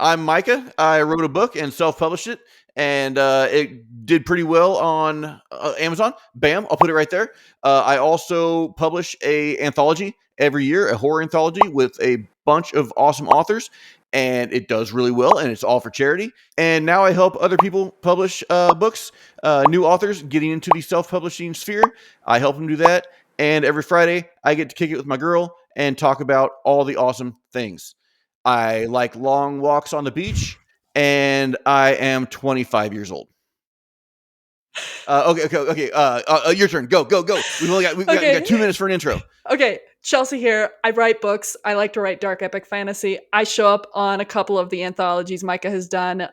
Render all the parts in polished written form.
I'm Micah. I wrote a book and self-published it, and it did pretty well on Amazon. Bam, I'll put it right there. I also publish a anthology every year, a horror anthology with a bunch of awesome authors, and it does really well, and it's all for charity. And now I help other people publish books, new authors getting into the self-publishing sphere. I help them do that, and every Friday I get to kick it with my girl and talk about all the awesome things. I like long walks on the beach, and I am 25 years old. Okay. Your turn. Go. We got 2 minutes for an intro. Okay, Chelsea here. I write books. I like to write dark epic fantasy. I show up on a couple of the anthologies Micah has done.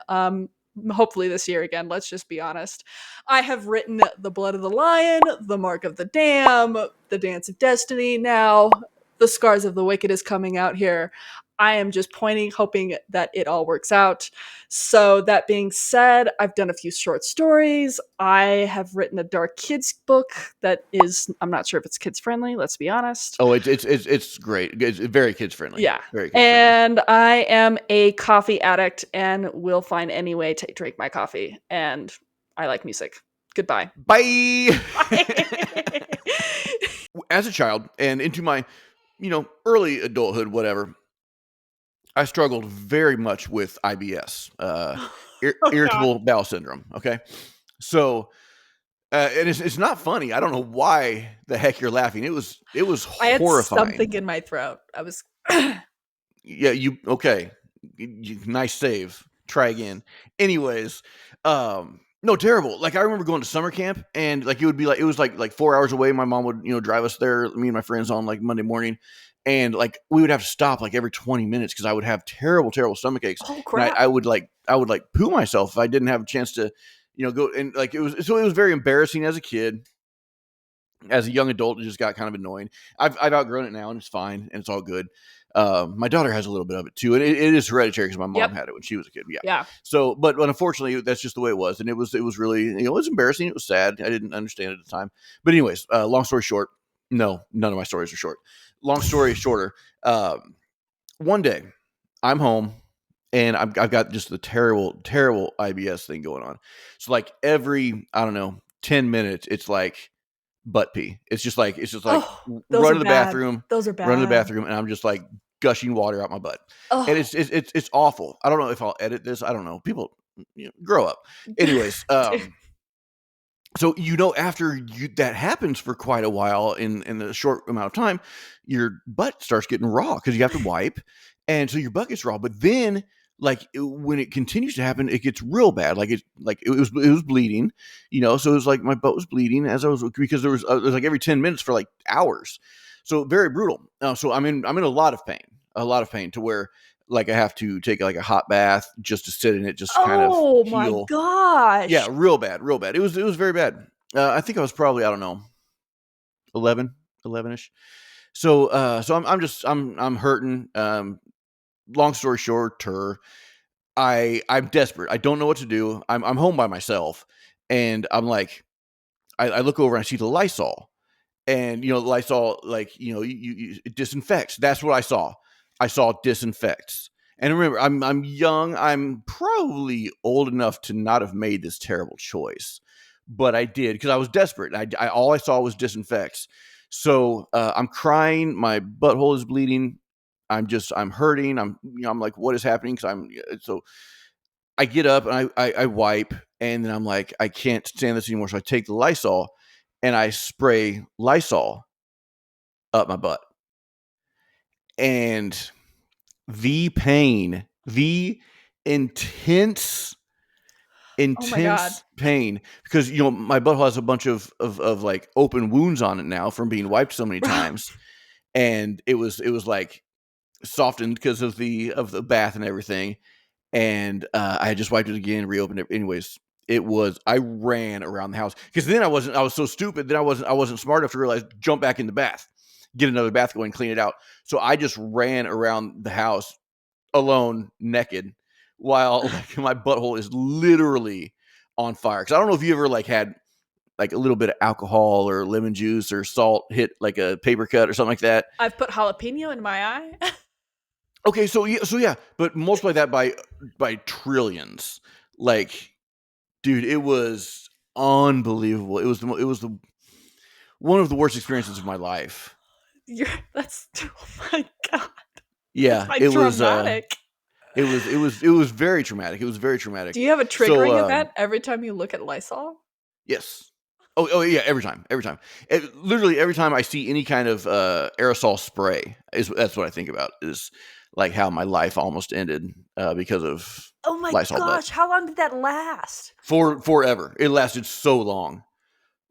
Hopefully this year again. Let's just be honest. I have written The Blood of the Lion, The Mark of the Dam, The Dance of Destiny. Now, The Scars of the Wicked is coming out here. I am just hoping that it all works out. So, that being said, I've done a few short stories. I have written a dark kids book that is, I'm not sure if it's kids friendly, let's be honest. Oh, it's great. It's very kids friendly. Yeah. Very kids friendly. And I am a coffee addict and will find any way to drink my coffee. And I like music. Goodbye. Bye. As a child and into my, early adulthood, whatever, I struggled very much with IBS, irritable bowel syndrome. Okay, so and it's not funny. I don't know why the heck you're laughing. It was I had horrifying. something in my throat. I was. Yeah, okay. Nice save. Try again. Anyways, no, terrible. Like I remember going to summer camp, and like it was like 4 hours away. My mom would drive us there. Me and my friends on like Monday morning. And like we would have to stop like every 20 minutes because I would have terrible stomach aches. Oh crap! And I would like poo myself if I didn't have a chance to, go. And like it was very embarrassing as a kid. As a young adult, it just got kind of annoying. I've outgrown it now, and it's fine, and it's all good. My daughter has a little bit of it too, and it is hereditary because my mom had it when she was a kid. Yeah. So, but unfortunately, that's just the way it was, and it was really, it was embarrassing. It was sad. I didn't understand it at the time. But anyways, long story short, no, none of my stories are short. Long story shorter, one day I'm home and I've got just the terrible IBS thing going on. So like every, I don't know, 10 minutes, it's like butt pee. It's just like run to the bathroom. Those are bad. Run to the bathroom, and I'm just like gushing water out my butt. And it's awful. I don't know if I'll edit this. I don't know. People, grow up. Anyways, so after that happens for quite a while in a short amount of time, your butt starts getting raw because you have to wipe, and so your butt gets raw. But then, like when it continues to happen, it gets real bad. It was bleeding, So it was like my butt was bleeding as I was, because it was like every 10 minutes for like hours, so very brutal. So I'm in a lot of pain to where like I have to take like a hot bath just to sit in it, just kind of heal. Oh my gosh! Yeah, real bad. It was very bad. I think I was probably, I don't know, 11-ish. So I'm hurting. Long story short, I'm desperate. I don't know what to do. I'm home by myself, and I'm like, I look over and I see the Lysol, and Lysol, like it disinfects. That's what I saw. I saw disinfects. And remember, I'm young. I'm probably old enough to not have made this terrible choice, but I did because I was desperate. I all I saw was disinfects. So I'm crying. My butthole is bleeding. I'm hurting. I'm like, what is happening? So I get up and I wipe, and then I'm like, I can't stand this anymore. So I take the Lysol and I spray Lysol up my butt, and the pain, the intense pain, because my butthole has a bunch of like open wounds on it now from being wiped so many times, and it was like softened because of the bath and everything, and I had just wiped it again, reopened it. Anyways, I ran around the house because then I was so stupid that I wasn't smart enough to realize jump back in the bath, get another bath going, clean it out. So I just ran around the house alone, naked, while like my butthole is literally on fire. Because I don't know if you ever like had like a little bit of alcohol or lemon juice or salt hit like a paper cut or something like that. I've put jalapeno in my eye. Okay, so yeah, but multiply that by trillions. Like, dude, it was unbelievable. It was the one of the worst experiences of my life. You're that's oh my god. That's Yeah, like dramatic. it was very traumatic. It was very traumatic. Do you have a So, triggering event every time you look at Lysol? yes. Oh yeah, every time, every time. Literally every time I see any kind of aerosol spray, that's what I think about. Is like how my life almost ended because of Oh my Lysol butt. gosh, how long did that last? For forever. It lasted so long.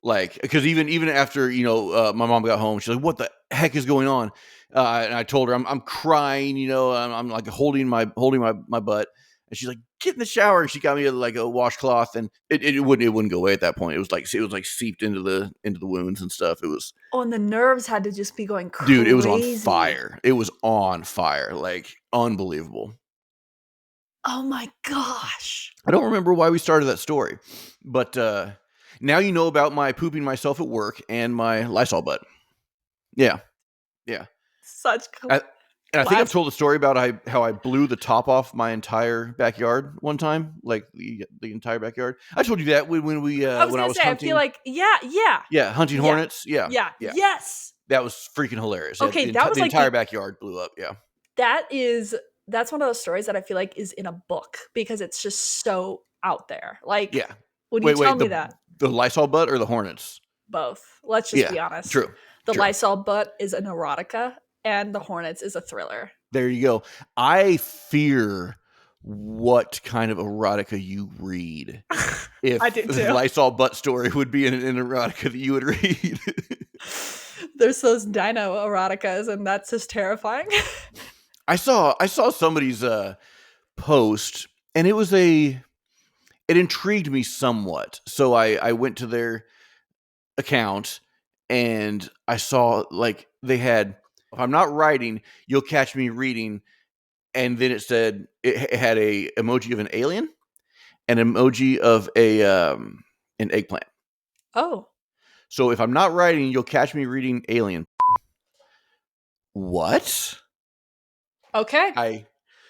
Like, because even after my mom got home, she's like, "What the heck is going on?" And I told her, "I'm crying. I'm like holding my butt." And she's like, "Get in the shower." And she got me like a washcloth, and it wouldn't go away at that point. It was like seeped into the wounds and stuff. It was, Oh, and the nerves had to just be going dude, it was on crazy. fire. It was on fire, like unbelievable. Oh my gosh. I don't remember why we started that story, but now you know about my pooping myself at work and my Lysol butt. Yeah, yeah. Such I, and I think I've class. told the story about how I blew the top off my entire backyard one time, like the entire backyard. I told you that I was when I gonna was say, I feel hunting. like yeah, Yeah, hunting yeah, hornets. Yeah, yeah, yeah. yes. That was freaking hilarious. Yeah, Okay, that was the like entire backyard blew up. Yeah, that is that's one of those stories that I feel like is in a book because it's just so out there. Like yeah. when you tell Wait. me The that, Lysol butt or the hornets? both. Let's just Yeah, be honest. true, The true. Lysol butt is an erotica and the Hornets is a thriller. There you go. I fear what kind of erotica you read. I If do the too. Lysol butt story would be an erotica that you would read. There's those dino eroticas, and that's just terrifying. I saw somebody's post, and it intrigued me somewhat. So I went to their account, and I saw like they had, "If I'm not writing, you'll catch me reading," and then it had a emoji of an alien, an emoji of an eggplant. Oh, So if I'm not writing, you'll catch me reading alien. What? okay. I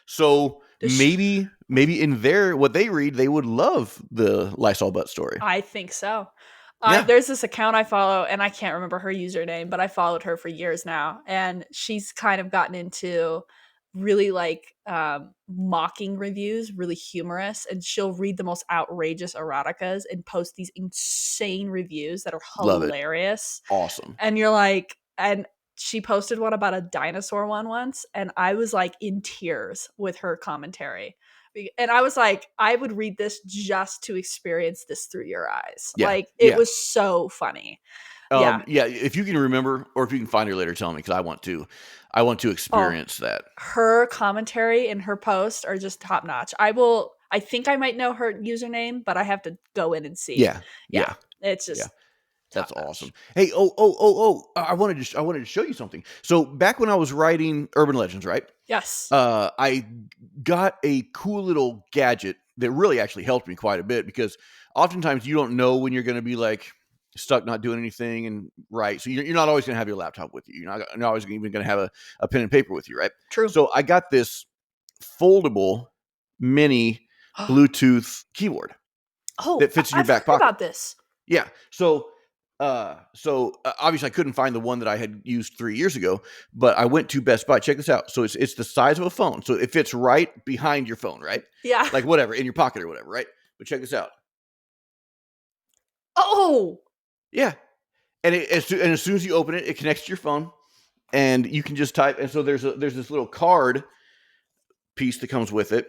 so Does maybe in their what they read, they would love the Lysol butt story. I think so. Yeah, There's this account I follow, and I can't remember her username, but I followed her for years now, and she's kind of gotten into really like mocking reviews, really humorous, and she'll read the most outrageous eroticas and post these insane reviews that are love it. hilarious. Awesome. And you're like, and she posted one about a dinosaur one once, and I was like in tears with her commentary. And I was like, I would read this just to experience this through your eyes. Yeah, Like it yeah. was so funny. Yeah. Yeah, if you can remember or if you can find her later, tell me because I want to Oh, experience that. her commentary and her posts are just top notch. I think I might know her username, but I have to go in and see. Yeah, Yeah. yeah, It's yeah. just top That's notch. awesome. Hey, I wanted to show you something. So back when I was writing urban legends, right? Yes. I got a cool little gadget that really actually helped me quite a bit because oftentimes you don't know when you're going to be like stuck not doing anything and right. So you're not always going to have your laptop with you. You're not always even going to have a pen and paper with you, right? True. So I got this foldable mini Bluetooth keyboard Oh, that fits in your I've back heard pocket. about this. Yeah. Obviously I couldn't find the one that I had used 3 years ago, but I went to Best Buy. Check this out. So it's the size of a phone. So it fits right behind your phone, right? Yeah. Like whatever, in your pocket or whatever, right? But check this out. Oh, Yeah. And as soon as you open it, it connects to your phone and you can just type. And so there's this little card piece that comes with it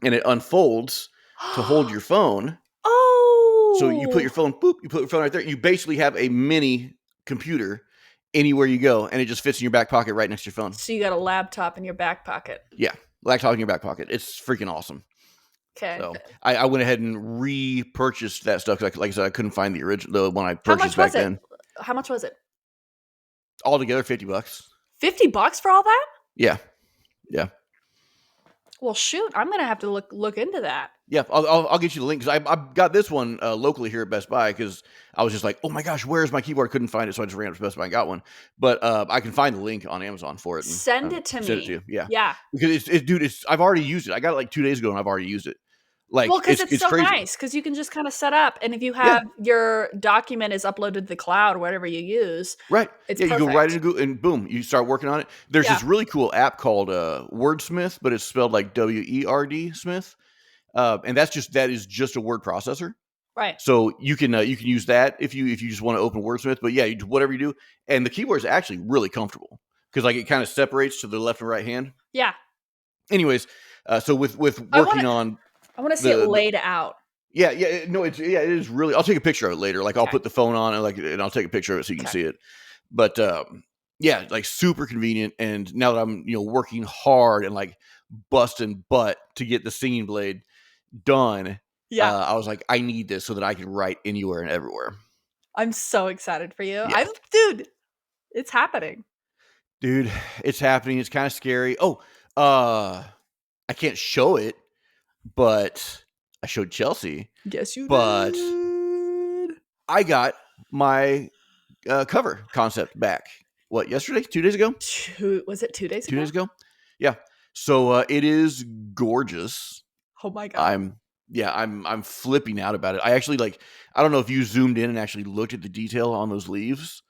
and it unfolds to hold your phone. So you put oh. your phone, boop, you put your phone right there. You basically have a mini computer anywhere you go, and it just fits in your back pocket right next to your phone. So you got a laptop in your back pocket. Yeah, laptop in your back pocket. It's freaking awesome. Okay. So I went ahead and repurchased that stuff because, like I said, I couldn't find the one I How much purchased back was it? then. How much was it? Altogether, $50. $50 for all that? Yeah, yeah. Well, shoot, I'm gonna have to look into that. Yeah, I'll get you the link because I got this one locally here at Best Buy because I was just like, oh my gosh, where's my keyboard? I couldn't find it, so I just ran up to Best Buy and got one. But I can find the link on Amazon for it and Send it to send it to you. me. Yeah, Yeah. because dude, I've already used it. I got it like 2 days ago and I've already used it. Well, Like because it's it's so crazy. nice because you can just kinda set up, and if you Yeah, have your document is uploaded to the cloud, whatever you use, right. it's Yeah, you go right perfect. into Google and boom, you start working on it. There's Yeah, this really cool app called Wordsmith, but it's spelled like WERD Smith, and that is just a word processor. right. So you can use that if you just want to open Wordsmith. But yeah, whatever you do, and the keyboard is actually really comfortable because like it kind of separates to the left and right hand. Yeah. Anyways, so with I wanna working on I wanna see it the laid out. no, it is really. I'll take a picture of it later. Like I'll Okay. put the phone on and I'll take a picture of it so you can Okay. see it. But yeah, like super convenient. And now that I'm working hard and like busting butt to get the singing blade done, Yeah. I was like, I need this so that I can write anywhere and everywhere. I'm so excited for you. Yeah. Dude, it's happening. Dude, it's happening. It's kind of scary. Oh, I can't show it, but I showed Chelsea. Yes, you But did. I got my cover concept back. What, yesterday? 2 days ago? Was it 2 days 2 days ago? ago? Yeah. So it is gorgeous. Oh my god. I'm yeah, I'm flipping out about it. I actually like I don't know if you zoomed in and actually looked at the detail on those leaves.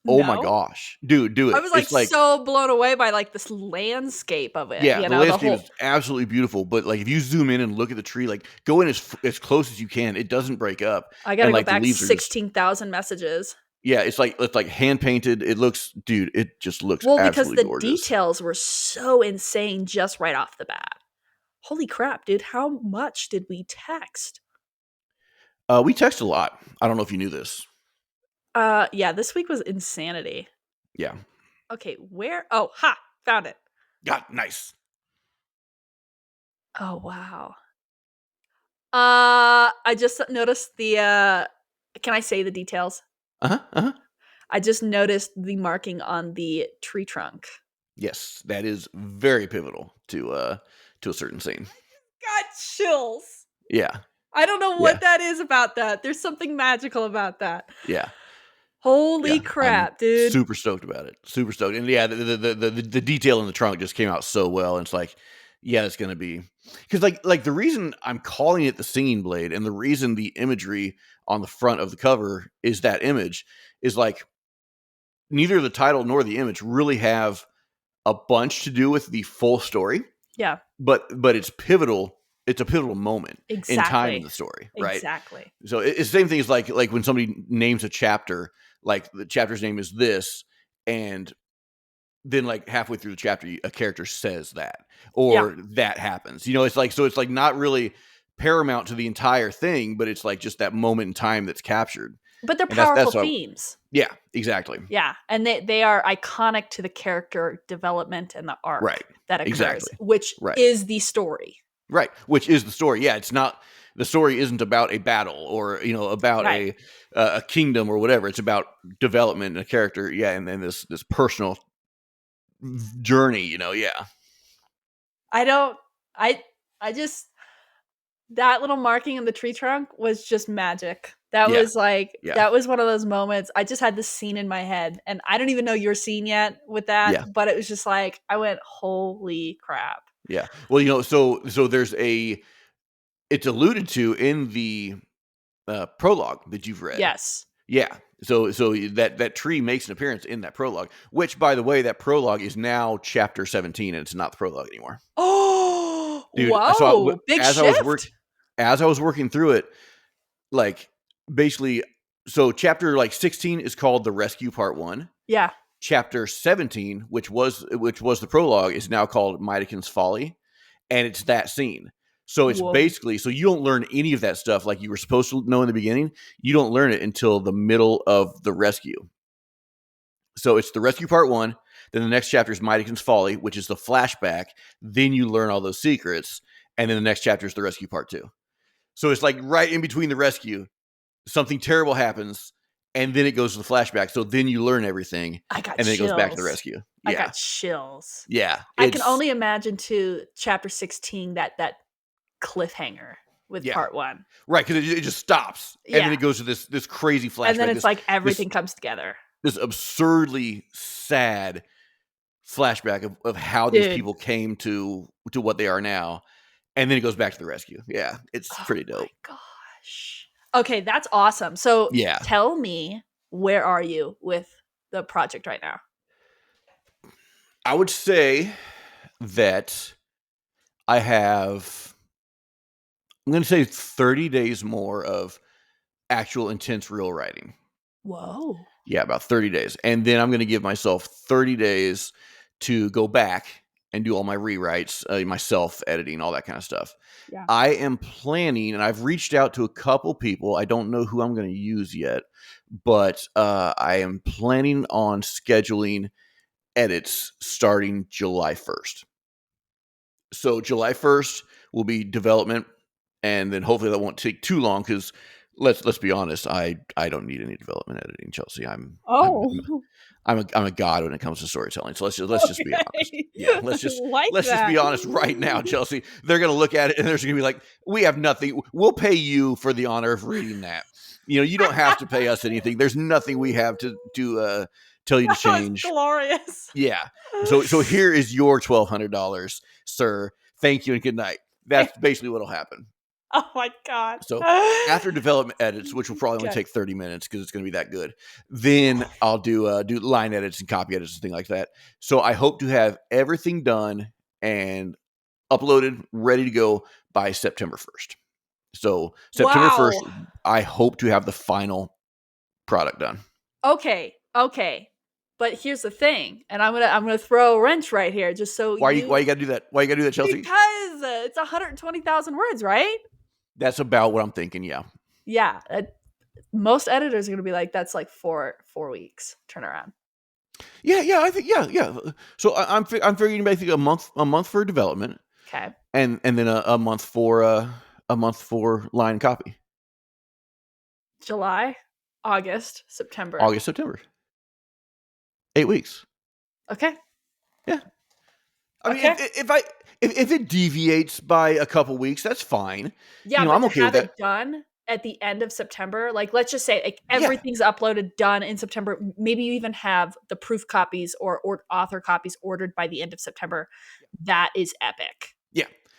Oh my No? gosh. Dude, do I it. was, like, It's like so blown away by, like, this landscape of it, yeah, the the landscape whole is absolutely beautiful, but, like, if you zoom in and look at the tree, like, go in as close as you can, it doesn't break up, I and, gotta go like, the back leaves are just 16,000 messages. yeah, it's like hand painted, it looks dude, it just looks Well, because absolutely the gorgeous. details were so insane just right off the bat. Holy crap, dude, how much did we text? We text a lot. I don't know if you knew this. Yeah, this week was insanity. Yeah. Okay, where oh, ha! Found it. God, nice. Oh, wow. I just noticed can I say the details? Uh-huh, uh-huh. I just noticed the marking on the tree trunk. Yes, that is very pivotal to a certain scene. Got chills. Yeah, I don't know yeah, what that is about that. There's something magical about that. yeah. Holy Yeah, I'm crap, dude. super stoked about it. Super stoked. And yeah, the detail in the trunk just came out so well. And it's like, yeah, it's gonna be because like the reason I'm calling it the singing blade and the reason the imagery on the front of the cover is that image is like neither the title nor the image really have a bunch to do with the full story, Yeah, but it's pivotal. It's a pivotal moment in time in exactly. the story, right? Exactly. So it's the same thing as like when somebody names a chapter, like the chapter's name is this, and then like halfway through the chapter, a character says that Yeah. or that happens. It's like so it's like not really paramount to the entire thing, but it's like just that moment in time that's captured, But they're and powerful that's how themes. yeah, exactly, Yeah, and they are iconic to the character development and the arc right, that occurs, exactly, which right, is the story. right, which is the story. Yeah, it's not the story isn't about a battle or about Right. a kingdom or whatever. It's about development and a character. Yeah, and then this personal journey. Yeah, I don't I I just that little marking in the tree trunk was just magic. That yeah, was like yeah, that was one of those moments. I just had this scene in my head, and I don't even know your scene yet with that, yeah, but it was just like I went, "Holy crap." yeah. Well, so there's it's alluded to in the prologue that you've read. Yes. Yeah. So that tree makes an appearance in that prologue, which by the way, that prologue is now chapter 17 and it's not the prologue anymore. Oh, Dude, so whoa, big shift. as I was working through it, like basically so chapter like 16 is called the rescue part 1. Yeah. Chapter 17, which was the prologue, is now called Midakin's Folly, and it's that scene. So it's Whoa. basically so you don't learn any of that stuff like you were supposed to know in the beginning. You don't learn it until the middle of the rescue. So it's the rescue part 1. Then the next chapter is Midakin's Folly, which is the flashback. Then you learn all those secrets, and then the next chapter is the rescue part 2. So it's like right in between the rescue, something terrible happens, and then it goes to the flashback. So then you learn everything, I got and then it goes back to the chills. rescue. I Yeah, got chills. yeah. I can It's only imagine to chapter 16 that cliffhanger with yeah, part 1. right, because it just stops, and then Yeah. it goes to this crazy And then flashback. it's This like this everything comes together. this absurdly sad flashback of how these Dude. people came to what they are now, and then it goes back to the rescue. Yeah, it's Oh pretty my dope. gosh. Okay, that's awesome. So Yeah, tell me, where are you with the project right now? I would say that I have. I'm going to say 30 days more of actual intense real writing. Whoa. Yeah, about 30 days. And then I'm going to give myself 30 days to go back and do all my rewrites, my self editing, all that kind of stuff. Yeah. I am planning, and I've reached out to a couple people. I don't know who I'm going to use yet, but I am planning on scheduling edits starting July 1st. So July 1st will be development, and then hopefully that won't take too long because let's be honest, I don't need any development editing, Chelsea. Oh, I'm a god when it comes to storytelling. So let's just be honest. okay. Yeah, Like let's just that. be honest right now, Chelsea. They're gonna look at it and they're just gonna be like, we have nothing. We'll pay you for the honor of reading that. You don't have to pay us anything. There's nothing we have to tell you to That was change. glorious. Yeah. So here is your $1,200, sir. Thank you and good night. That's basically what'll happen. Oh my god. So after development edits, which will probably only Okay. take 30 minutes because it's going to be that good, then I'll do line edits and copy edits and things like that. So I hope to have everything done and uploaded, ready to go by September 1st. So September Wow. 1st, I hope to have the final product done. Okay. But here's the thing, and I'm gonna throw a wrench right here, just so Why you got to do that? Why you got to do that, Chelsea? because it's 120,000 words, right? That's about what I'm thinking. Yeah. Yeah. Most editors are gonna be like, that's like 4 weeks turnaround. Yeah. I think yeah. So I'm figuring basically a month for development, Okay. and then a month for line copy. July, August, September. August, September, 8 weeks. Okay. Yeah. I mean, Okay. if it deviates by a couple weeks, that's fine. Yeah, but I'm to okay with have it that. done at the end of September, like let's just say like Yeah. everything's uploaded done in September. Maybe you even have the proof copies or author copies ordered by the end of September. That is epic.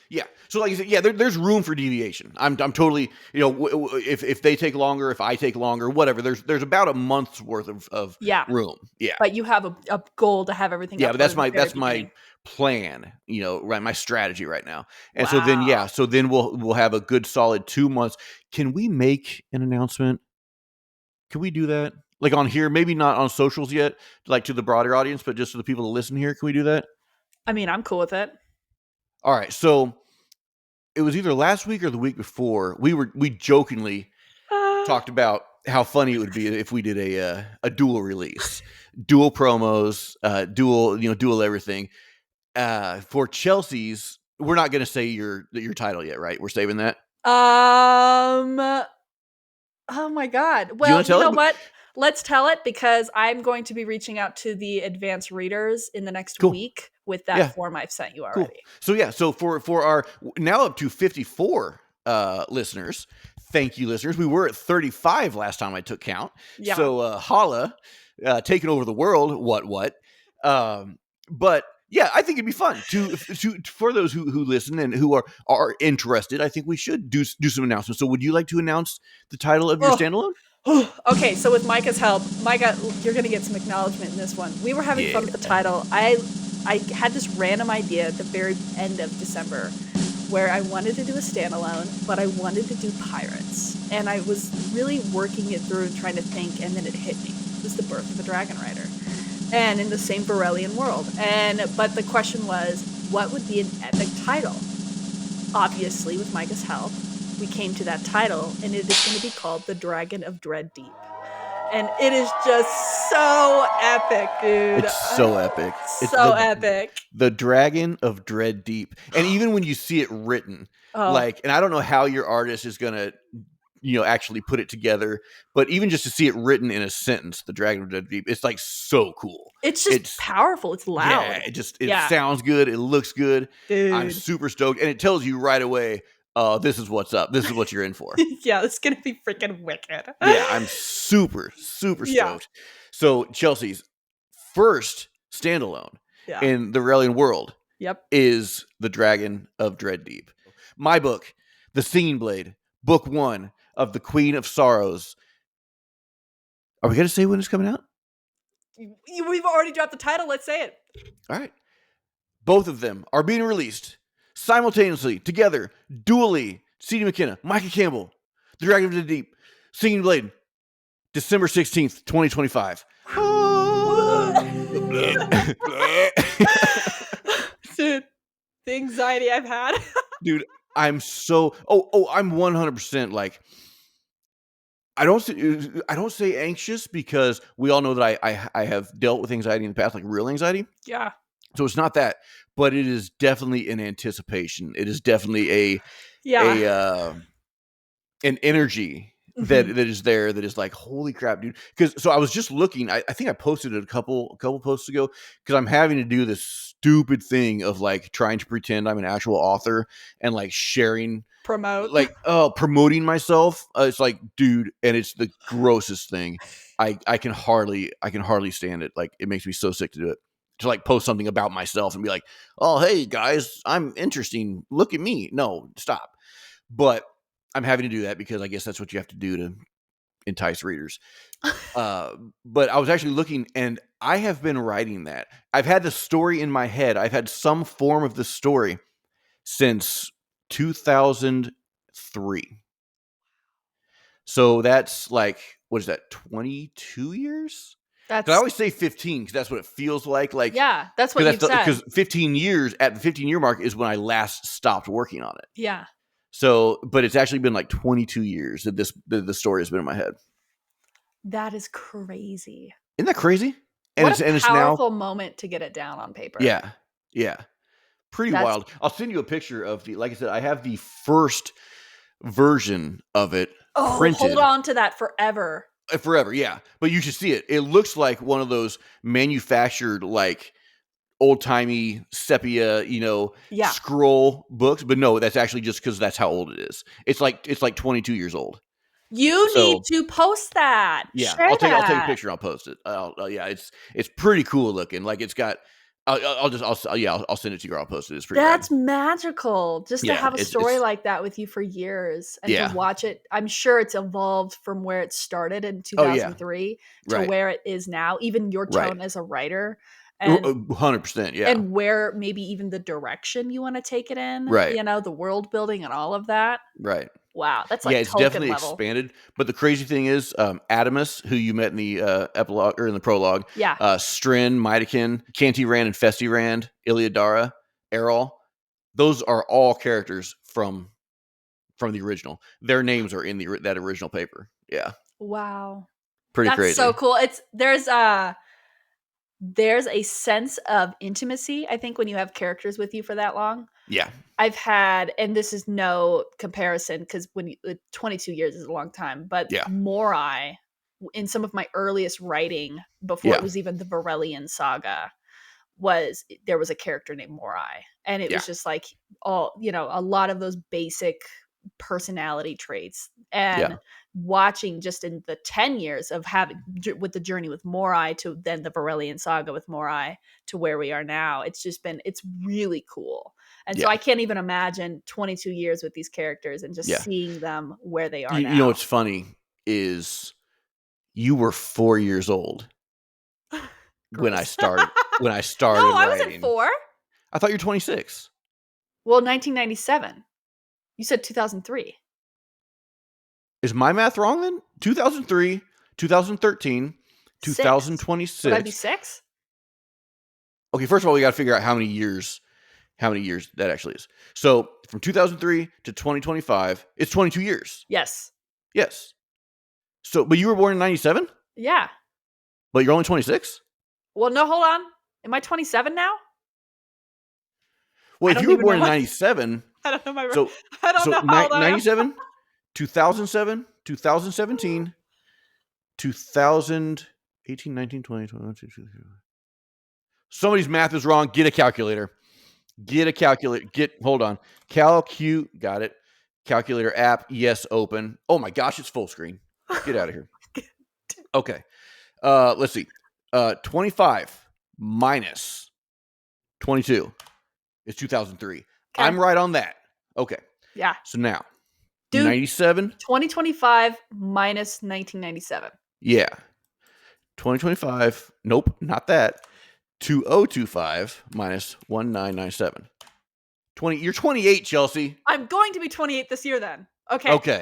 Yeah. So like you said, yeah, there's room for deviation. I'm totally, if they take longer, if I take longer, whatever. There's about a month's worth of Yeah. room. Yeah. But you have a goal to have everything Yeah, but uploaded at the very that's beginning. my plan, right? My strategy right now. And so then, Wow. so then we'll have a good solid 2 months. Can we make an announcement? Can we do that? Like on here, maybe not on socials yet, like to the broader audience, but just to the people that listen here. Can we do that? I mean, I'm cool with it. All right. So it was either last week or the week before. We jokingly talked about how funny it would be if we did a dual release, dual promos, dual everything. For Chelsea's, we're not going to say your title yet, right? We're saving that. Oh my god. Do you Well, want to you tell know it? what? Let's tell it because I'm going to be reaching out to the advanced readers in the next Cool. week with that Yeah. form I've sent you Cool. already. So for our now up to 54 listeners, thank you, listeners. We were at 35 last time I took count. Yeah. So holla, taking over the world. What? But yeah, I think it'd be fun to for those who listen and who are interested. I think we should do some announcements. So would you like to announce the title of your standalone? Okay, so with Micah's help, Micah, you're gonna get some acknowledgement in this one. We were having fun with the title. I had this random idea at the very end of December where I wanted to do a standalone, but I wanted to do pirates. And I was really working it through and trying to think, and then it hit me. It was the birth of a dragon rider. And in the same Varelian world. But the question was, what would be an epic title? Obviously, with Micah's help, we came to that title, and it is going to be called The Dragon of Dread Deep. And it is just so epic, dude. It's so epic. So epic. The Dragon of Dread Deep. And even when you see it written, and I don't know how your artist is gonna actually put it together. But even just to see it written in a sentence, the Dragon of Dead Deep, it's like so cool. It's just It's powerful. It's yeah, loud. it Yeah, sounds good. It looks good. I'm dude. super stoked, and it tells you right away. This is what's up. This is what you're in for. Yeah, it's gonna be freaking wicked. Yeah, I'm super, super Yeah, stoked. So Chelsea's first standalone yeah. in the Aurelian world Yep. is The Dragon of Dread Deep. My book, The Singing Blade, book 1 of The Queen of Sorrows. Are we going to say when it's coming out? We've already dropped the title. Let's say it. All right. Both of them are being released simultaneously, together, dually. C.D. McKenna, Micah Campbell, The Dragon of the Deep, Singing Blade, December 16th, 2025. Dude, the anxiety I've had. Dude, I'm so I'm 100% like I don't say anxious because we all know that I have dealt with anxiety in the past, like real anxiety. Yeah. So it's not that, but it is definitely an anticipation. It is definitely Yeah. an energy that Mhm. that is there that is like, holy crap, dude. Because so I was just looking. I think I posted it a couple posts ago because I'm having to do this stupid thing of like trying to pretend I'm an actual author and like sharing Promote. like promoting myself. It's like, dude, and it's the grossest thing. I can hardly stand it. Like it makes me so sick to do it. To like post something about myself and be like, oh hey guys, I'm interesting. Look at me. No, stop. But I'm having to do that because I guess that's what you have to do to entice readers. But I was actually looking, and I have been writing that. I've had the story in my head. I've had some form of the story since 2003. So that's like, what is that, 22 years? Because I That's always say 15 because that's what it feels like. Like, yeah, that's what because you've said. 15 years, at the 15-year mark is when I last stopped working on it. Yeah. So, but it's actually been like 22 years that the story has been in my head. That is crazy. Isn't that crazy? And What a it's now, powerful moment to get it down on paper. yeah, yeah, pretty That's wild. I'll send you a picture of like I said, I have the first version of it oh, hold printed on to that forever. forever. Yeah, but you should see it. It looks like one of those manufactured like old timey sepia, Yeah. scroll books. But no, that's actually just because that's how old it is. It's like 22 years old. You need So to post that. yeah, Share I'll take a that. picture. I'll post it. Yeah, it's pretty cool looking. Like it's got. I'll send it to you. Or I'll post it. It's pretty rad. That's magical. Just to Yeah, have a story like that with you for years and to yeah. watch it. I'm sure it's evolved from where it started in Oh yeah, 2003 to right, where it is now, even your right. tone as a writer and 100%. Yeah, and where maybe even the direction you want to take it in, right, the world building and all of that. right. Wow, that's Yeah, like it's Tolkien definitely level. expanded. But the crazy thing is, Adamus, who you met in the epilogue or in the prologue, Yeah. Strin, Midekin, Cantirand and Festirand, Iliadara, Errol, those are all characters from the original. Their names are in that original paper. Yeah, Wow. pretty That's so crazy. cool. There's a sense of intimacy, I think, when you have characters with you for that long. Yeah, I've had, and this is no comparison because 22 years is a long time, but yeah, Morai, in some of my earliest writing before it yeah, was even the Varelian saga, there was a character named Morai, and it yeah, was just like a lot of those basic personality traits. yeah, And watching just in the 10 years of having with the journey with Morai to then the Varelian saga with Morai to where we are now, it's really cool. And so yeah, I can't even imagine 22 years with these characters and just yeah. seeing them where they are You know now. what's funny is you were 4 years old when I Gross. started No, I wasn't writing. 4. I thought you're 26. Well, 1997. You said 2003. Is my math wrong then? 2003, 2013, 6. Would I be 2026. 6? Okay, first of all, we got to figure out how many years that actually is. So from 2003 to 2025, it's 22 years. Yes. Yes. So, but you were born in 97, Yeah. but you're only 26. Well, no, hold on. Am I 27 now? Well, I if don't you were even know born in what 97, I don't know so I don't know how old I am. 97, 2007, 2017, 2018, 19, 20, 21, 22. Somebody's math is wrong. Get a calculator. Get a calculator. Hold on. Got it. Calculator app. Yes, open. Oh my gosh, it's full screen. Get out of here. Okay. Let's see. 25 minus 22 is 2003. Okay. I'm right on that. Okay. Yeah. So now, Dude, 97. 2025 minus 1997. Yeah. 2025. Nope, not that. 2025 minus 1997. You're 28, Chelsea. I'm going to be 28 this year then. Okay. Okay.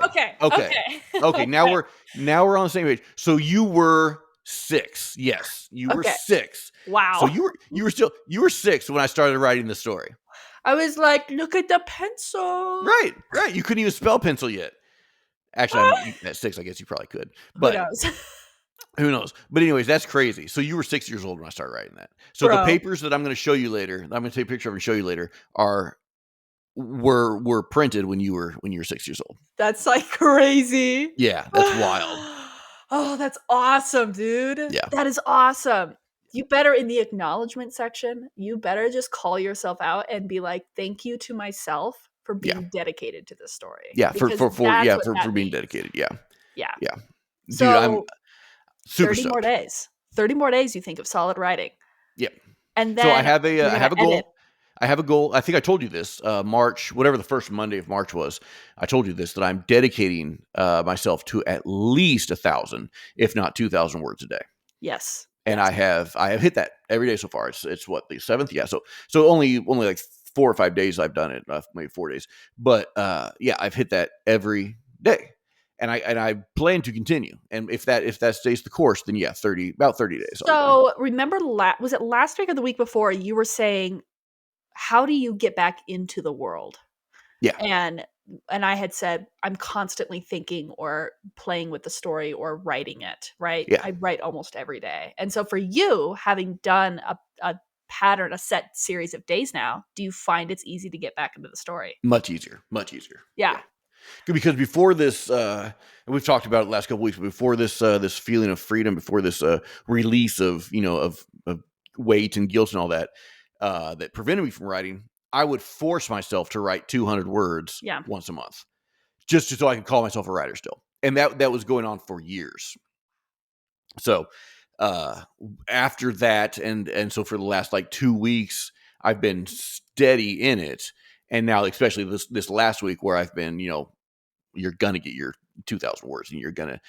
Now we're on the same page. So you were 6. Yes, you were 6. Wow. So you were 6 when I started writing the story. I was like, look at the pencil. Right. You couldn't even spell pencil yet. Actually, at 6, I guess you probably could. But who knows? But anyways, that's crazy. So you were 6 years old when I started writing that. So the papers that I'm going to show you later, I'm going to take a picture of and show you later, were printed when you were 6 years old. That's like crazy. Yeah, that's wild. Oh, that's awesome, dude. Yeah. That is awesome. You better, in the acknowledgement section, you better just call yourself out and be like, thank you to myself for being dedicated to this story. Yeah, for being dedicated. Yeah. Dude, so, I'm super 30 more days. 30 more days you think of solid writing. Yep. And then so I have a goal. edit. I have a goal. I think I told you this, March, whatever the first Monday of March was. I told you this, that I'm dedicating myself to at least 1,000, if not 2,000 words a day. Yes. And I have hit that every day so far. It's what, the 7th? Yeah. So only like 4 or 5 days I've done it, maybe 4 days. But yeah, I've hit that every day. And I plan to continue. And if that stays the course, then yeah, about 30 days. So remember, was it last week or the week before, you were saying, how do you get back into the world? Yeah. And I had said, I'm constantly thinking or playing with the story or writing it, right? Yeah. I write almost every day. And so for you, having done a pattern, a set series of days now, do you find it's easy to get back into the story? Much easier. Yeah. Because before this, and we've talked about it the last couple of weeks, before this this feeling of freedom, before this release of weight and guilt and all that, that prevented me from writing, I would force myself to write 200 words once a month, just so I could call myself a writer still. And that was going on for years. So after that, and so for the last like 2 weeks, I've been steady in it. And now, especially this last week, where I've been, you're gonna get your 2,000 words, and you're gonna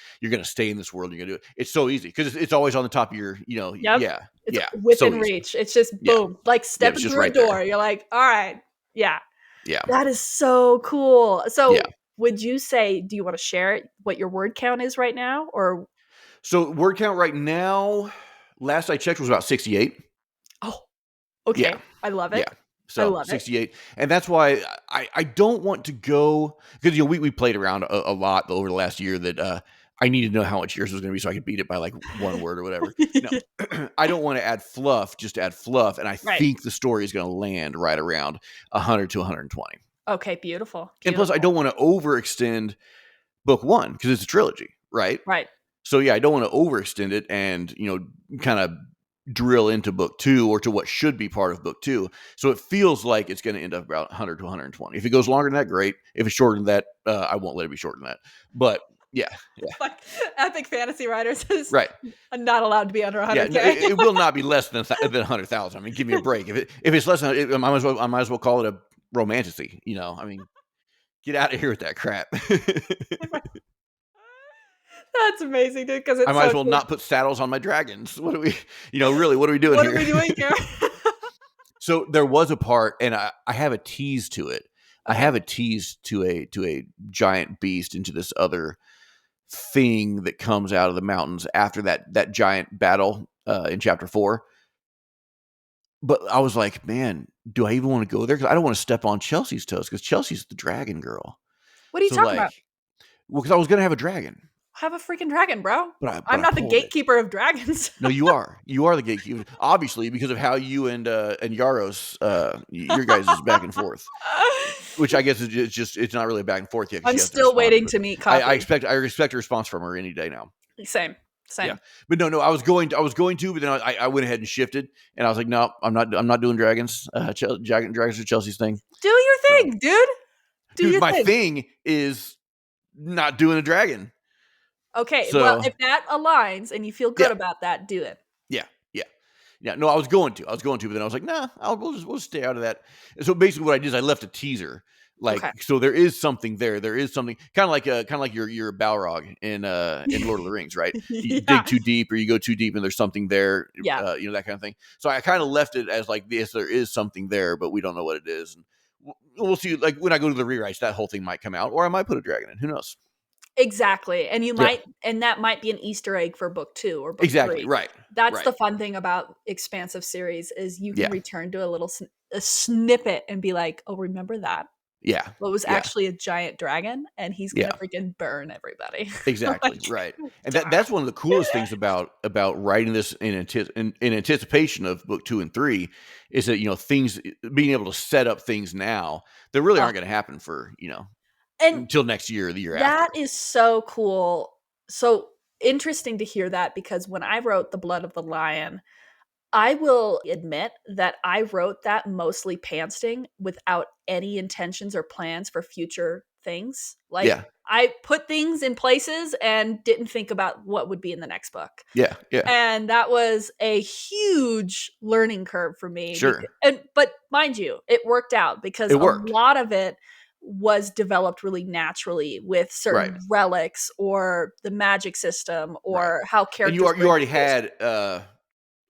stay in this world. And you're gonna do it. It's so easy because it's always on the top of your, it's within reach. It's just boom, like stepping through a door. You're like, all right, yeah. That is so cool. So, would you say? Do you want to share what your word count is right now, or? So word count right now, last I checked, was about 68. Oh, okay. Yeah. I love it. Yeah. So 68. And that's why I don't want to go, because we played around a lot over the last year, that I needed to know how much yours was going to be so I could beat it by like one word or whatever. No, I don't want to add fluff just to add fluff. And I think the story is going to land right around 100 to 120. Okay, beautiful. And plus, I don't want to overextend book 1 because it's a trilogy, right? Right. So yeah, I don't want to overextend it and, kind of drill into book 2 or to what should be part of book 2. So it feels like it's going to end up about 100 to 120. If it goes longer than that, great. If it's shorter than that, I won't let it be shorter than that. But yeah. Like epic fantasy writers is right. Not allowed to be under 100K. Yeah, it will not be less than 100,000. I mean, give me a break. If it's less than, I might as well call it a romantasy. I mean, get out of here with that crap. That's amazing, dude. Because I might as well not put saddles on my dragons. What are we, really? What are we doing here? What are we doing here? So there was a part, and I have a tease to it. I have a tease to a giant beast, into this other thing that comes out of the mountains after that giant battle in chapter 4. But I was like, man, do I even want to go there? Because I don't want to step on Chelsea's toes, because Chelsea's the dragon girl. What are you talking about? Well, because I was going to have a dragon. Have a freaking dragon, bro. but I'm I not the pulled it. gatekeeper of dragons. No, you are. You are the gatekeeper, obviously, because of how you and Yaros, your guys is back and forth. Which I guess is just it's not really back and forth yet because I'm she has to still respond. waiting But to meet I Coffee. expect a response from her any day now. Same, Yeah, same. but no, I was going to, but then I went ahead and shifted, and I was like, no, I'm not doing dragons. Dragons are Chelsea's thing. Do your So, thing, dude. Do dude, your my thing. thing is not doing a dragon. Okay, well, So if that aligns and you feel good yeah, about that, do it. yeah, yeah. Yeah, no, I was going to, but then I was like, nah, we'll stay out of that. And so basically, what I did is I left a teaser, like, Okay. so there is something there. There is something kind of like your Balrog in Lord of the Rings, right? You dig Yeah. too deep, or you go too deep, and there's something there, Yeah. you know, that kind of thing. So I kind of left it as like this. There is something there, but we don't know what it is. And we'll see. Like when I go to the rewrites, that whole thing might come out, or I might put a dragon in. Who knows? Exactly, and you Yeah, might and that might be an Easter egg for book 2 or book exactly. 3. Right, That's right. the fun thing about expansive series is you can Yeah, return to a little a snippet and be like, "Oh, remember that? yeah, Well, it was yeah. actually a giant dragon, and he's gonna Yeah. freaking burn everybody." Exactly, Like, right, and "Ah." that's one of the coolest things about writing this in anticipation of book 2 and 3 is that, you know, things being able to set up things now that really Oh, aren't gonna happen for, you know, and until next year or the year after. that is so cool. So interesting to hear that because when I wrote The Blood of the Lion, I will admit that I wrote that mostly pantsing without any intentions or plans for future things. Like, Yeah, I put things in places and didn't think about what would be in the next book. yeah, yeah, And that was a huge learning curve for me sure. but mind you, it worked out because It a worked. lot of it was developed really naturally with Right, certain relics or the magic system right, or how and characters were you already introduced. had,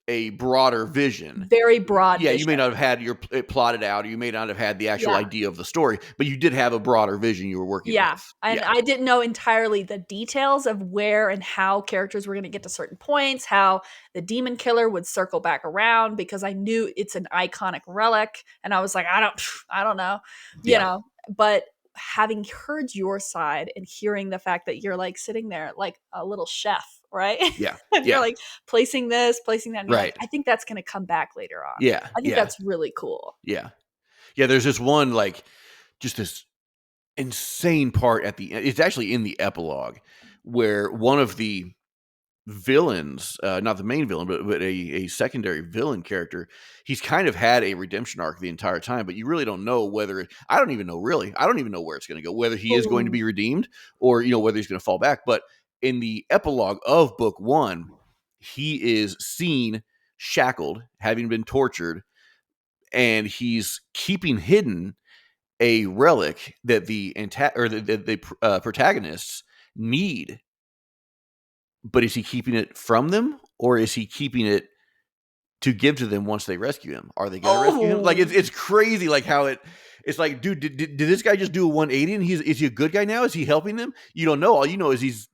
a broader vision. Very broad Yeah, you may vision. not have had your it plotted out, or you may not have had the actual Yeah. idea of the story, but you did have a broader vision you were working Yeah, with. and Yeah, I didn't know entirely the details of where and how characters were gonna get to certain points, how the demon killer would circle back around because I knew it's an iconic relic, and I was like, I don't know," you yeah, know? But having heard your side and hearing the fact that you're, like, sitting there like a little chef, right? yeah, And you're, yeah, like, placing this, placing that, and you're like, right. "I think that's gonna come back later on." Yeah, I think yeah, that's really cool. yeah. Yeah, there's this one, like, just this insane part at the end. It's actually in the epilogue where one of the villains, not the main villain, but a secondary villain character, he's kind of had a redemption arc the entire time, but you really don't know whether I don't even know really. I don't even know where it's going to go, whether he is going to Ooh. be redeemed or, you know, whether he's going to fall back. But in the epilogue of book 1, he is seen shackled, having been tortured, and he's keeping hidden a relic that the protagonists need, but is he keeping it from them, or is he keeping it to give to them once they rescue him? Are they gonna rescue him? Like, Oh. it's crazy, like, how it's like, dude, did this guy just do a 180 and is he a good guy now? Is he helping them? You don't know. All you know is he's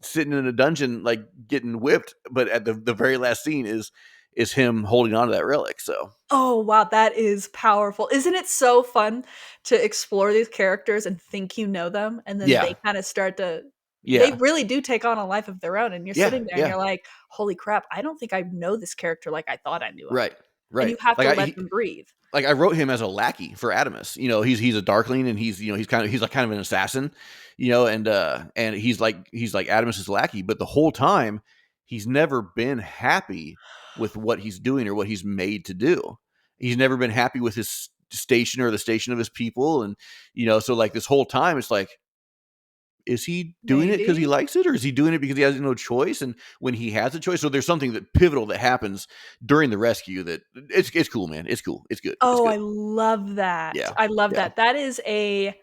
sitting in a dungeon, like, getting whipped, but at the very last scene is him holding on to that relic, so Oh, wow, that is powerful. Isn't it so fun to explore these characters and think you know them, and then they yeah, kinda start to they yeah, really do take on a life of their own, and you're yeah, sitting there and yeah, you're like, "Holy crap, I don't think I know this character like I thought I knew him." right, And right. you have to let them breathe. Like, I wrote him as a lackey for Adamus. You know, he's a Darkling, and he's, you know, he's like kind of an assassin, you know, and he's like Adamus's lackey, but the whole time he's never been happy with what he's doing or what he's made to do. He's never been happy with his station or the station of his people, and, you know, so, like, this whole time it's like, is he doing it because he Maybe? likes it, or is he doing it because he has no choice? And when he has a choice, so there's something that pivotal that happens during the rescue that it's cool, man. It's cool. It's good. It's Oh, good. I love that. Yeah. I love Yeah. that. That is a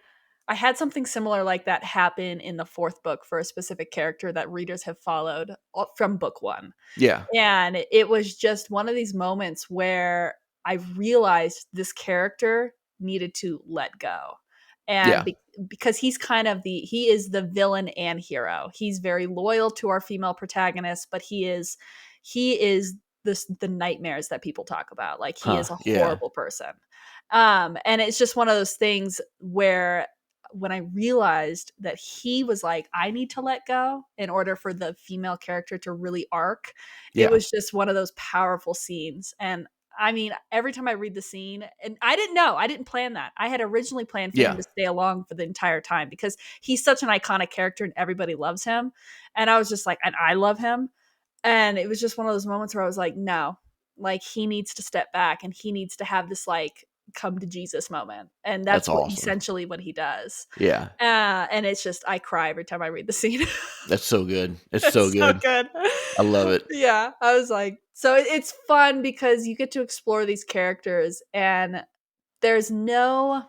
I had something similar like that happen in the 4th book for a specific character that readers have followed from book 1. Yeah. And it was just one of these moments where I realized this character needed to let go. And Yeah. because he's kind of he is the villain and hero. He's very loyal to our female protagonist, but he is the nightmares that people talk about. Like he Huh. is a Yeah. horrible person. And it's just one of those things where when I realized that he was like, I need to let go in order for the female character to really arc, it Yeah. was just one of those powerful scenes. And I mean, every time I read the scene, and I didn't know, I didn't plan that. I had originally planned for him Yeah. to stay along for the entire time because he's such an iconic character and everybody loves him. And I was just like, and I love him. And it was just one of those moments where I was like, no, like he needs to step back and he needs to have this like come to Jesus moment. And That's that's what awesome. essentially what he does. Yeah. And it's just, I cry every time I read the scene. That's so good. It's so It's so good. good. I love it. Yeah. I was like, so it's fun because you get to explore these characters and there's no,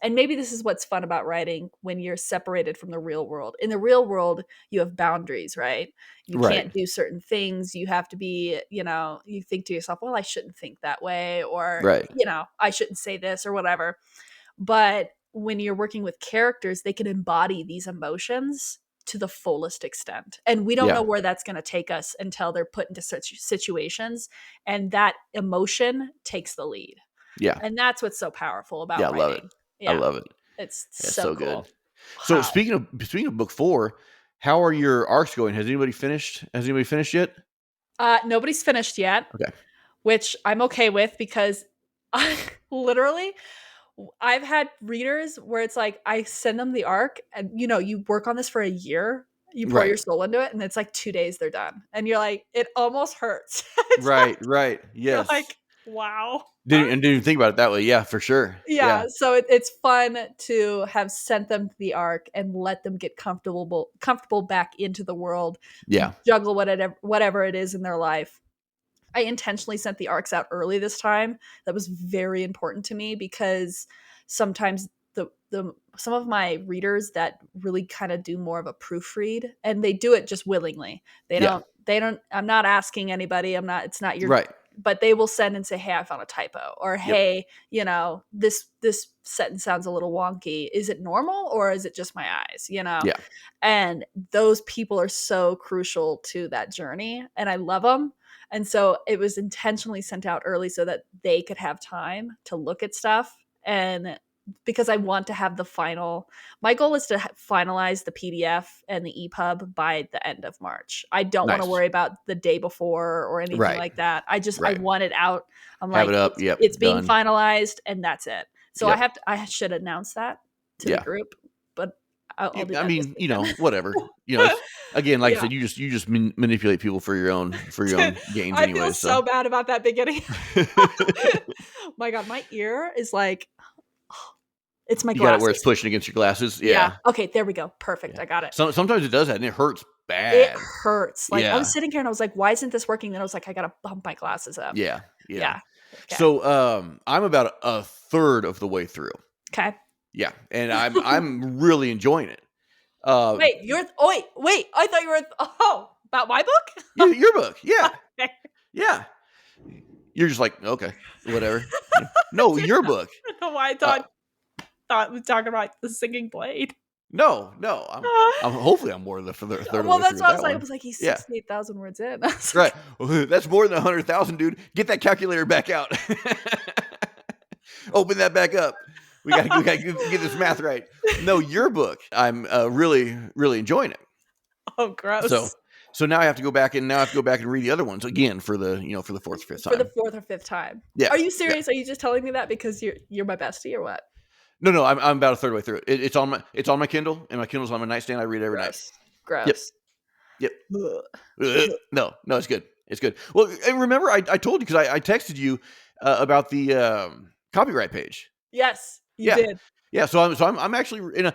and maybe this is what's fun about writing when you're separated from the real world. In the real world, you have boundaries, right? You Right. can't do certain things. You have to be, you think to yourself, well, I shouldn't think that way, or, Right. I shouldn't say this or whatever. But when you're working with characters, they can embody these emotions to the fullest extent. And we don't know Yeah. where that's going to take us until they're put into such situations. And that emotion takes the lead. Yeah. And that's what's so powerful about Yeah. I love it. writing. I Yeah. love it. It's That's so so good. cool. So Wow. speaking of book 4, how are your arcs going? Has anybody finished? Has anybody finished yet? Nobody's finished yet, Okay. which I'm okay with because I literally I've had readers where it's like I send them the arc and you work on this for a year, you pour Right. your soul into it, and it's like 2 days they're done. And you're like, it almost hurts. It's Right. like Right. you're Yes. like, wow. Didn't even think about it that way. Yeah, for sure. Yeah, Yeah. so it's fun to have sent them to the arc and let them get comfortable back into the world, Yeah. juggle whatever it is in their life. I intentionally sent the arcs out early this time. That was very important to me because sometimes the some of my readers that really kind of do more of a proofread and they do it just willingly. Yeah. They don't I'm not asking anybody. It's not your, Right. but they will send and say, "Hey, I found a typo," or Yep. "Hey, this sentence sounds a little wonky. Is it normal or is it just my eyes?" Yeah. And those people are so crucial to that journey and I love them. And so it was intentionally sent out early so that they could have time to look at stuff. And because I want to have my goal is to finalize the PDF and the EPUB by the end of March. I don't want to Nice. worry about the day before or anything Right. like that. I Right. want it out. I'm Have like, it up. it's Yep. being Done. finalized and that's it. So Yep. I should announce that to the Yeah. group, but I'll do I that this mean, weekend. whatever. It's again, like I Yeah. said, you just manipulate people for your own gains, I feel anyway. So so bad about that beginning. My God, my ear is like, it's my you got it where it's glasses. pushing against your glasses. Yeah. Yeah. Okay, there we go. Perfect. Yeah. I got it. Sometimes it does that, and it hurts It bad. hurts. Like I was Yeah. sitting here and I was like, why isn't this working? Then I was like, I gotta bump my glasses up. Yeah. Yeah. Yeah. Okay. So I'm about a third of the way through. Okay. Yeah, and I'm really enjoying it. Uh, Wait, wait. I thought you were about my book? your book, yeah, Okay. yeah. You're just like, okay, whatever. No, your book. I don't know why I Uh, thought we were talking about the singing blade. no. I'm hopefully I'm more than the third of the Well, way that's through what I with was that like. I one. was like, he's Yeah, 68,000 words in. I was right. like, That's more than 100,000, dude. Get that calculator back out. Open that back up. We gotta get this math right. No, your book. I'm really really enjoying it. oh, So gross. so now I have to go back and read the other ones again for the fourth or fifth For the time. fourth or fifth time. Yeah, Are you yeah. serious? Are you just telling me that because you're my bestie or what? No, I'm about a third way through it. It's on my Kindle, and my Kindle's on my nightstand. I read it every night. Gross. Yep, Gross. yep. Ugh. No, it's good. It's good. Well, and remember, I told you because I texted you about the copyright page. Yes, you Yeah, did. yeah. So I'm actually in a.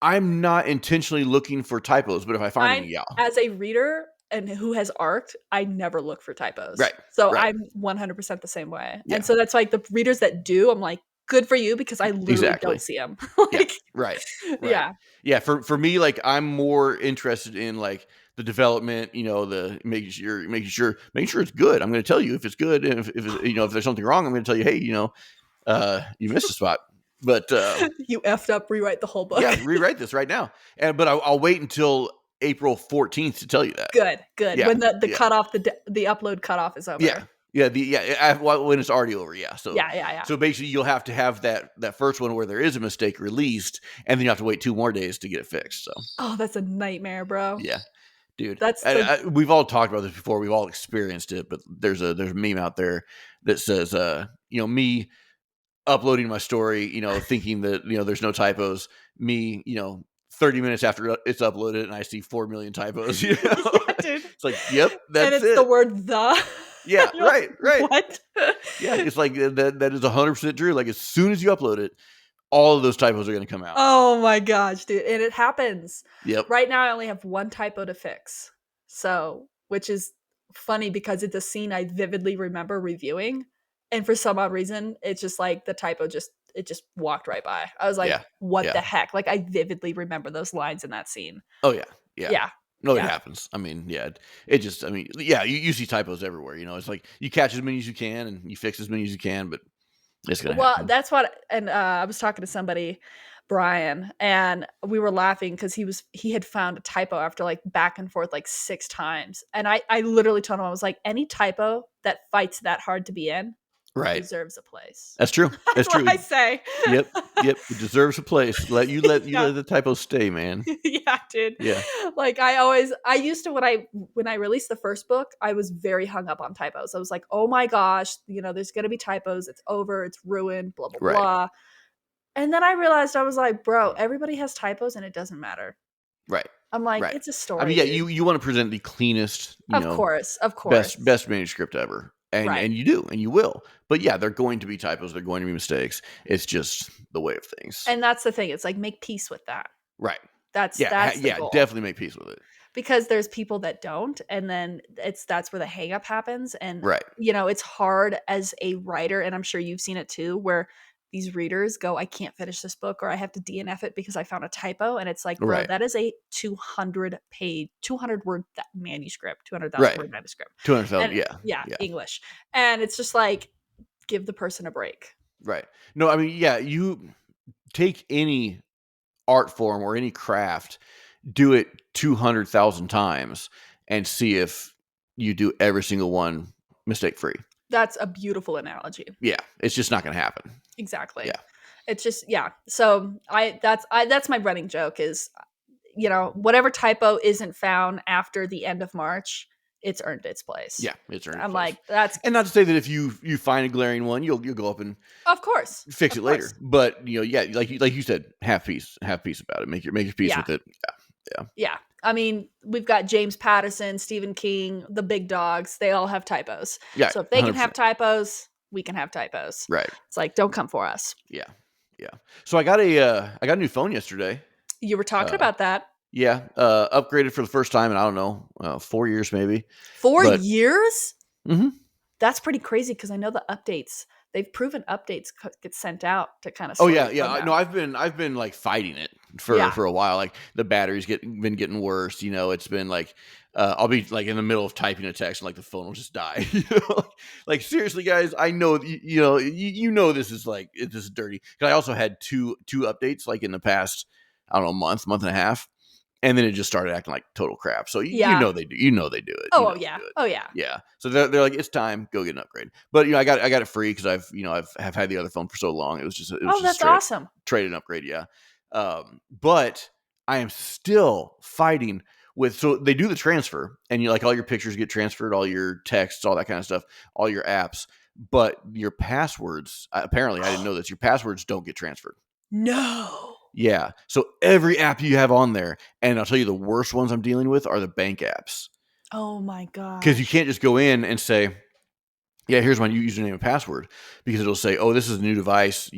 I'm not intentionally looking for typos, but if I find them, yeah. As a reader and who has arced, I never look for typos. Right, So right. I'm 100% the same way. Yeah, And so that's like the readers that do, I'm like, good for you because I literally don't exactly. see them. Yeah, Like, right, right. yeah. Yeah, for me, like I'm more interested in like the development, the making sure it's good. I'm going to tell you if it's good, and if if there's something wrong, I'm going to tell you, hey, you missed a spot. But You effed up, rewrite the whole book. yeah, rewrite this right now. But I'll wait until April 14th to tell you that. Good. Yeah, When the yeah, cutoff, the upload cutoff is over. yeah, Yeah, when it's already over, yeah. So Yeah, yeah, yeah. so basically, you'll have to have that first one where there is a mistake released, and then you have to wait 2 more days to get it fixed. So Oh, that's a nightmare, bro. yeah, dude, That's the we've all talked about this before. We've all experienced it, but there's a meme out there that says, me uploading my story, thinking that there's no typos. Me, 30 minutes after it's uploaded, and I see 4 million typos. yeah, dude. It's like, yep, And that's it's the it. word "the." Yeah, You're right, like, right. "What?" Yeah, it's like that is 100% true. Like as soon as you upload it, all of those typos are going to come out. Oh my gosh, dude, and it happens. Yep. Right now, I only have 1 typo to fix. So which is funny because it's a scene I vividly remember reviewing, and for some odd reason, it's just like the typo just walked right by. I was like, Yeah. "What the Yeah. heck?" Like, I vividly remember those lines in that scene. Oh yeah. Yeah. Yeah. No, it Yeah. happens. I mean, yeah, it just, I mean, yeah, you see typos everywhere. It's like you catch as many as you can and you fix as many as you can, but it's going to Well, happen. that's what and, I was talking to somebody, Brian, and we were laughing because he had found a typo after, like, back and forth, like, 6 times, and I literally told him, I was like, "Any typo that fights that hard to be in Right. deserves a place." That's true. That's That's what true. I say. Yep. Yep. It deserves a place. You Yeah. let the typos stay, man. Yeah, dude. Yeah. Like, I used to when I released the first book, I was very hung up on typos. I was like, "Oh my gosh, there's gonna be typos. It's over. It's ruined, blah, blah, Right. blah." And then I realized I was like, "Bro, everybody has typos and it doesn't matter." Right. I'm like, Right. "It's a I mean, story, yeah, dude." you want to present the cleanest, Of course, of best course. best manuscript ever. And Right. you do, and you will. But yeah, they're going to be typos, they're going to be mistakes. It's just the way of things. And that's the thing. It's like, make peace with that. Right. That's Yeah, that's the yeah, goal. definitely make peace with it. Because there's people that don't, and then that's where the hang up happens, and, Right. it's hard as a writer, and I'm sure you've seen it too, where these readers go, "I can't finish this book," or "I have to DNF it because I found a typo," and it's like, "Bro, Right. that is a 200 word manuscript, 200,000 Right. word manuscript." 200,000, And yeah. yeah, Yeah. English. And it's just like, give the person a break. Right. No, I mean, yeah, you take any art form or any craft, do it 200,000 times and see if you do every single one mistake free. That's a beautiful analogy. Yeah, it's just not gonna happen. Exactly. Yeah. It's just yeah. So that's my running joke is, whatever typo isn't found after the end of March, it's earned its place. Yeah, it's earned its I'm place. like, that's And not to say that if you find a glaring one, you'll go up and of course. fix Of it course. later. But, yeah, like you said, have peace about it. Make your peace Yeah. with it. Yeah. Yeah. I mean, we've got James Patterson, Stephen King, the big dogs. They all have typos. Yeah, So if they can have 100%. typos, we can have typos. Right. It's like, don't come for us. Yeah. Yeah. So I got a new phone yesterday. You were talking Uh about that. yeah, upgraded for the first time in I don't know, 4 years maybe. 4 But years? mhm. That's pretty crazy because I know the updates. They've proven updates get sent out to kind of Oh slow yeah, your yeah. phone No, down. I've been like fighting it Yeah. for a while. Like the batteries been getting worse. It's been like I'll be like in the middle of typing a text and like the phone will just die. Like seriously, guys. I know this is like this is dirty. Because I also had two updates like in the past I don't know month and a half, and then it just started acting like total crap. So Yeah. they do you know they do it. You Oh, know they yeah. do it. Oh, yeah. Yeah. So they're like, it's time, go get an upgrade. But I got it free because I've have had the other phone for so long. It was just Oh, that's straight up awesome. trade and upgrade, yeah. But I am still fighting with so they do the transfer and you like all your pictures get transferred, all your texts, all that kind of stuff, all your apps, but your passwords apparently I didn't know this, your passwords don't get transferred. No. Yeah. So every app you have on there, and I'll tell you the worst ones I'm dealing with are the bank apps. Oh my Because you gosh. can't just go in and say, yeah, here's my new username and password because it'll say, oh, this is a new device.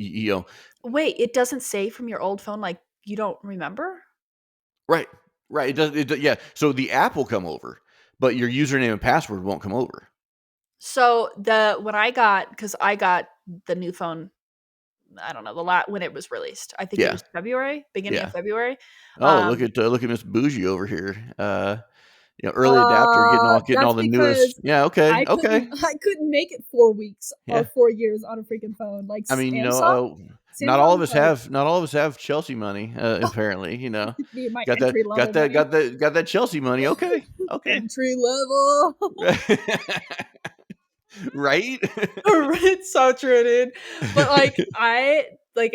Wait, it doesn't say from your old phone, like, you don't remember? Right, right. Yeah. So the app will come over, but your username and password won't come over. So, because I got the new phone, I don't know, when it was released. I think it Yeah, was February, beginning of yeah. February. Oh, Um look at Miss Bougie over here. Early adapter, getting all That's the newest. because Yeah, okay, okay. I couldn't make it 4 weeks or Yeah. 4 years on a freaking phone. Like I mean, Samsung is like not all of us have Chelsea money. Apparently, me and my got that entry level got that money. got that Chelsea money. Okay, okay. Entry level. Right? It's so true, dude. But I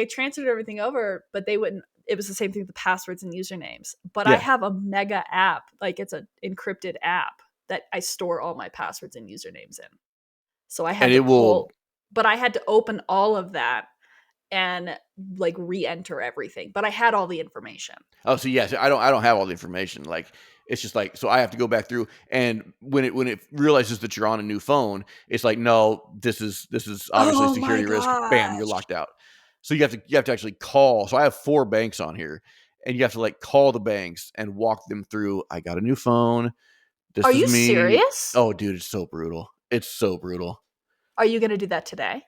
transferred everything over, but they wouldn't. It was the same thing with the passwords and usernames. But I Yeah, have a mega app, like it's an encrypted app that I store all my passwords and usernames in. So I and had to it will. pull, but I had to open all of that and like re-enter everything. But I had all the information. Oh, so yes, I don't have all the information. Like it's just like so I have to go back through and when it realizes that you're on a new phone, it's like no, this is obviously a Oh my security risk. Bam, you're gosh. locked out. So you have to actually call. So I have 4 banks on here, and you have to like call the banks and walk them through. I got a new phone. Are This is you me. serious? Oh, dude, it's so brutal. It's so brutal. Are you going to do that today?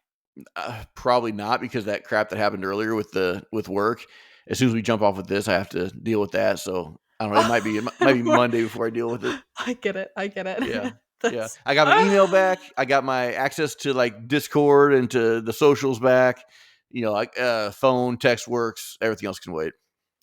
Probably not because that crap that happened earlier with work. As soon as we jump off with this, I have to deal with that. So I don't know. It might be Monday before I deal with it. I get it. I get Yeah, it. yeah. That's I got my email back. I got my access to like Discord and to the socials back. Like phone, text works. Everything else can wait.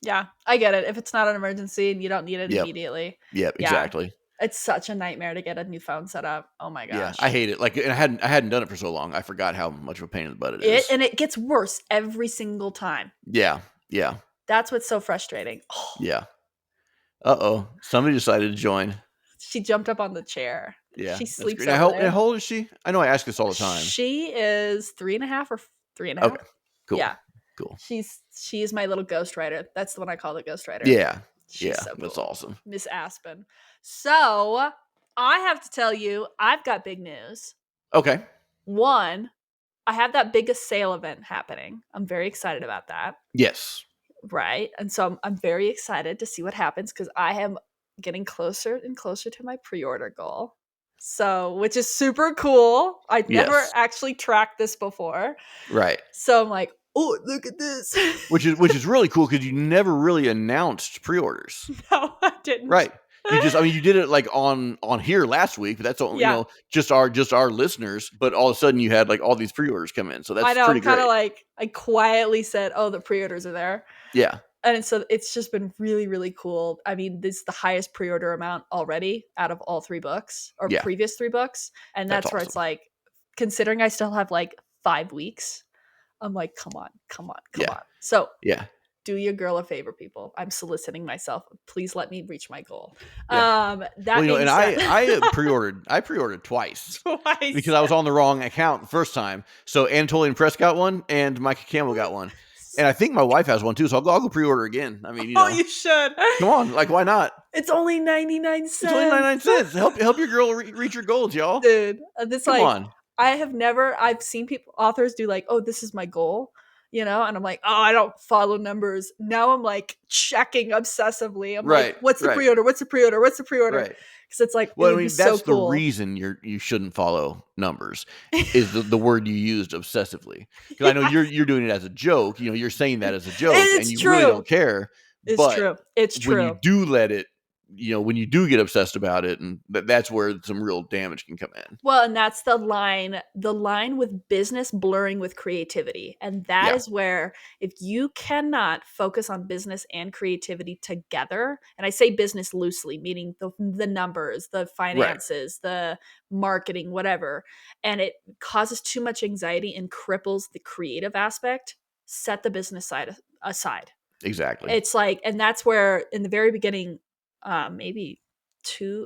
yeah, I get it. If it's not an emergency and you don't need it Yep, immediately. yep. Yeah. Exactly. It's such a nightmare to get a new phone set up. Oh my Yeah, I gosh. hate it. Like, and I hadn't done it for so long. I forgot how much of a pain in the butt it is. It gets worse every single time. Yeah, yeah, That's what's so frustrating. Oh, yeah. Uh-oh. Somebody decided to join. she jumped up on the chair. Yeah, She that's great. sleeps Now, over how there. old is she? I know I ask this all the time. She is 3.5 or 3.5. Okay, cool, Yeah. cool. She's my little ghostwriter. That's the one I call the ghostwriter. Yeah, She's yeah, so that's cool. awesome. Miss Aspen. So I have to tell you, I've got big news. Okay. One, I have that biggest sale event happening. I'm very excited about that. Yes. Right. And so I'm very excited to see what happens because I am getting closer and closer to my pre-order goal. So, which is super cool. I'd never Yes. actually tracked this before. Right. So I'm like, oh, look at this. Which is really cool because you never really announced pre-orders. No, I didn't. Right. You did it like on here last week, but that's all, Yeah, just our listeners. But all of a sudden you had like all these pre-orders come in, so I that's know. I'm pretty kind of great. like, I quietly said, oh, the pre orders are there. Yeah. And so it's just been really, really cool. I mean, this is the highest pre order amount already out of all 3 books or Yeah. previous 3 books. And That's that's where it's awesome. like, considering I still have like 5 weeks, I'm like, come on, come on, come Yeah. on. So Yeah. do your girl a favor, people. I'm soliciting myself. Please let me reach my goal. Yeah. Well, That being and said, I pre-ordered twice because twice. I was on the wrong account the first time. So Anatolian Press got one and Micah Campbell got one. And I think my wife has one too, so I'll go pre-order again. I mean, Oh, you should. come on, like why not? It's only 99 It's only cents. 99 cents. Help your girl reach your goals, y'all. Dude, this Come like on. I've seen people authors do like, "Oh, this is my goal." And I'm like, "Oh, I don't follow numbers." Now I'm like checking obsessively. I'm like, Right, "What's the right, pre-order? What's the pre-order? What's the pre-order?" right. Cuz it's like it Well, I would be mean, so that's the cool. reason you shouldn't follow numbers is the word you used obsessively. Because I know Yes. you're doing it as a joke. You're saying that as a joke, and It's you really true. don't care. It's But true. It's when you true. do let it, when you do get obsessed about it, and that's where some real damage can come in. Well, and that's the line with business blurring with creativity. And that Yeah, is where if you cannot focus on business and creativity together, and I say business loosely, meaning the numbers, the right, finances, the marketing, whatever, and it causes too much anxiety and cripples the creative aspect, set the business side aside. exactly. It's like, and that's where in the very beginning, maybe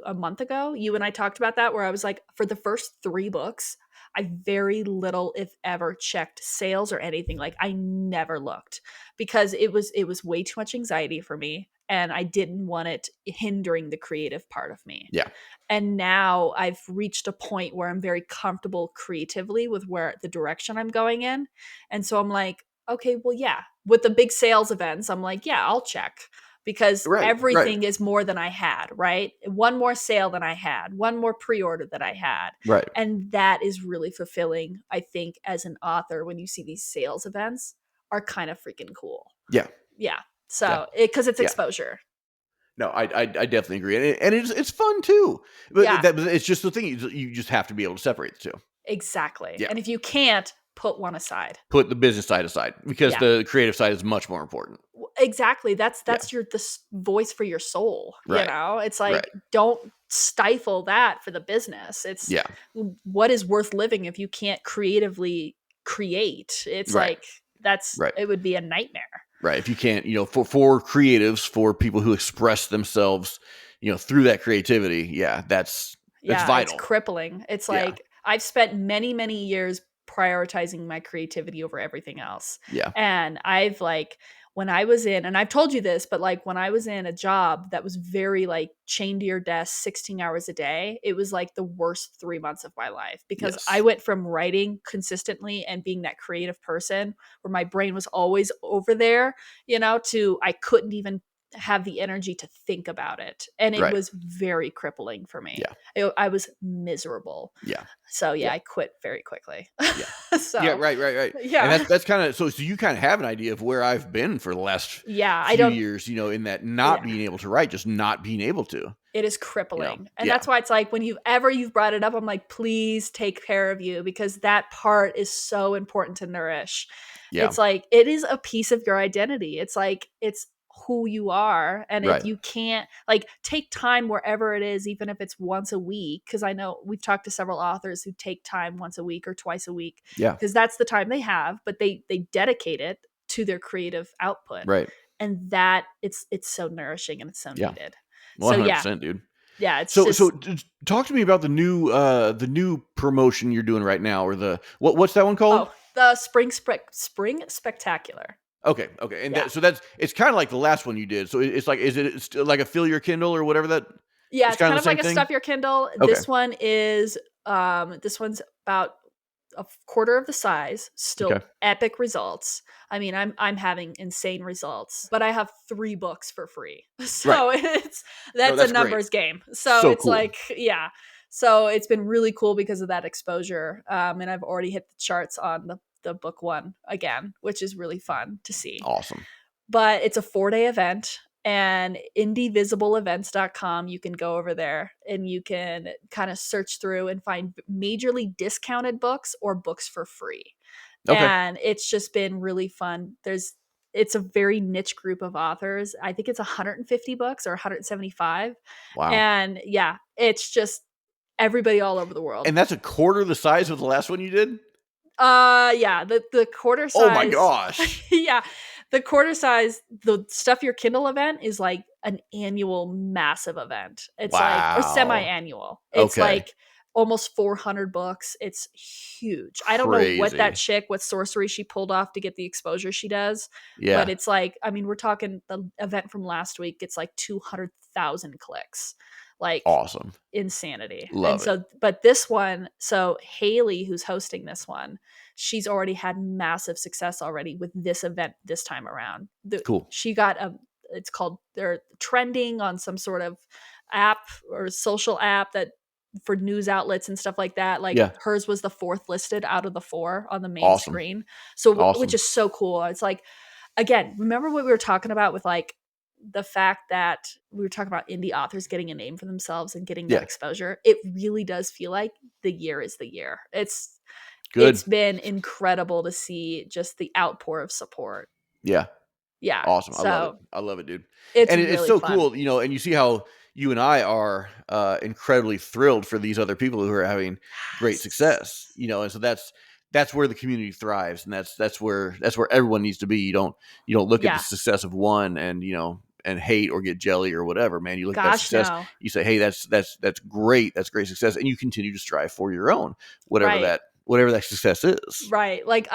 a month ago, you and I talked about that, where I was like, for the first 3 books, I very little, if ever, checked sales or anything. Like I never looked because it was way too much anxiety for me, and I didn't want it hindering the creative part of me. Yeah, And now I've reached a point where I'm very comfortable creatively with where the direction I'm going in. And so I'm like, okay, well, yeah, with the big sales events, I'm like, yeah, I'll check because right, right, everything is more than I had, right? One more sale than I had, one more pre order that I had. right. And that is really fulfilling, I think, as an author, when you see these sales events are kind of freaking cool. Yeah, Yeah. yeah, So, because it's yeah. exposure. No, I definitely agree, and it's fun too. But Yeah. it's just the thing. You just have to be able to separate the two. Exactly. Yeah. And if you can't, put one aside. Put the business side aside because Yeah. the creative side is much more important. Exactly. That's Yeah. your voice for your soul, Right. It's Right. like don't stifle that for the business. It's Yeah. what is worth living if you can't creatively create? It's Right. like that's Right. it would be a nightmare. Right. If you can't, for creatives, for people who express themselves, through that creativity, yeah, that's Yeah, it's vital. crippling. It's Yeah. like I've spent many, many years prioritizing my creativity over everything else. Yeah. And I've like when I was in, and I've told you this, but like when I was in a job that was very like chained to your desk 16 hours a day, it was like the worst 3 months of my life because I Yes. went from writing consistently and being that creative person where my brain was always over there, to I couldn't even have the energy to think about it. And it Right. was very crippling for me. Yeah. I was miserable. Yeah. So yeah, Yeah. I quit very quickly. Yeah. Yeah. So Right. Right. Right. And yeah, that's kind of so you kind of have an idea of where I've been for the last yeah, I few don't. years, in that not Yeah, being able to write, just not being able to, it is crippling, and Yeah. that's why it's like when you've brought it up, I'm like, please take care of you because that part is so important to nourish. Yeah. It's like it is a piece of your identity. It's like it's who you are, and if Right. you can't like take time wherever it is, even if it's once a week, because I know we've talked to several authors who take time once a week or twice a week Yeah. because that's the time they have, but they dedicate it to their creative output, Right. and that it's so nourishing and it's so Yeah. needed. So yeah, 100%, dude. yeah, it's So just talk to me about the new promotion you're doing right now, or what's that one called? oh, the spring spectacular. Okay, okay, and Yeah. it's kind of like the last one you did. So it's like, is it still like a fill your Kindle or whatever that? Yeah, It's it's kind of kind the of same like a thing. stuff your Kindle. Okay, This one's about a quarter of the size, okay, still epic results. I mean, I'm having insane results, but I have 3 books for free. right. So it's No, that's a that's great. numbers game. So So it's cool. like, yeah. So it's been really cool because of that exposure. And I've already hit the charts on the book one again, which is really fun to see. Awesome. But it's a 4-day event, and indievisibleevents.com, you can go over there and you can kind of search through and find majorly discounted books or books for free. Okay. And it's just been really fun. It's a very niche group of authors. I think it's 150 books or 175. Wow. And yeah, it's just everybody all over the world. And that's a quarter the size of the last one you did. Yeah, the quarter Oh my size gosh. yeah, the quarter size, the Stuff Your Kindle event is like an annual massive event. It's like or Wow. semi-annual. It's Okay. like almost 400 books. It's huge. I don't know Crazy. what sorcery she pulled off to get the exposure she does, but Yeah. it's like, I mean, we're talking the event from last week, it's like 200,000 clicks. Like Awesome. insanity. And Love it. so, but this one, so Haley, who's hosting this one, she's already had massive success already with this event this time around. Cool. She got it's called, they're trending on some sort of app or social app that for news outlets and stuff like that. Like Yeah. hers was the fourth listed out of the 4 on the main Awesome. screen. So, which Awesome. is so cool. It's like, again, remember what we were talking about with like the fact that we were talking about indie authors getting a name for themselves and getting that Yeah. exposure. It really does feel like the year is the year. Good. It's been incredible to see just the outpour of support. Yeah. Yeah. Awesome. I love it. So I love it, dude. it's And it's really so fun. cool, and you see how you and I are incredibly thrilled for these other people who are having great success, Yes. and so that's where the community thrives, and that's where everyone needs to be. You don't look at the Yeah. success of one and and hate or get jelly or whatever, man. You look at that Gosh, success, no. you say, hey, that's great, that's great success, and you continue to strive for your own, whatever Right. that success is. Right. Like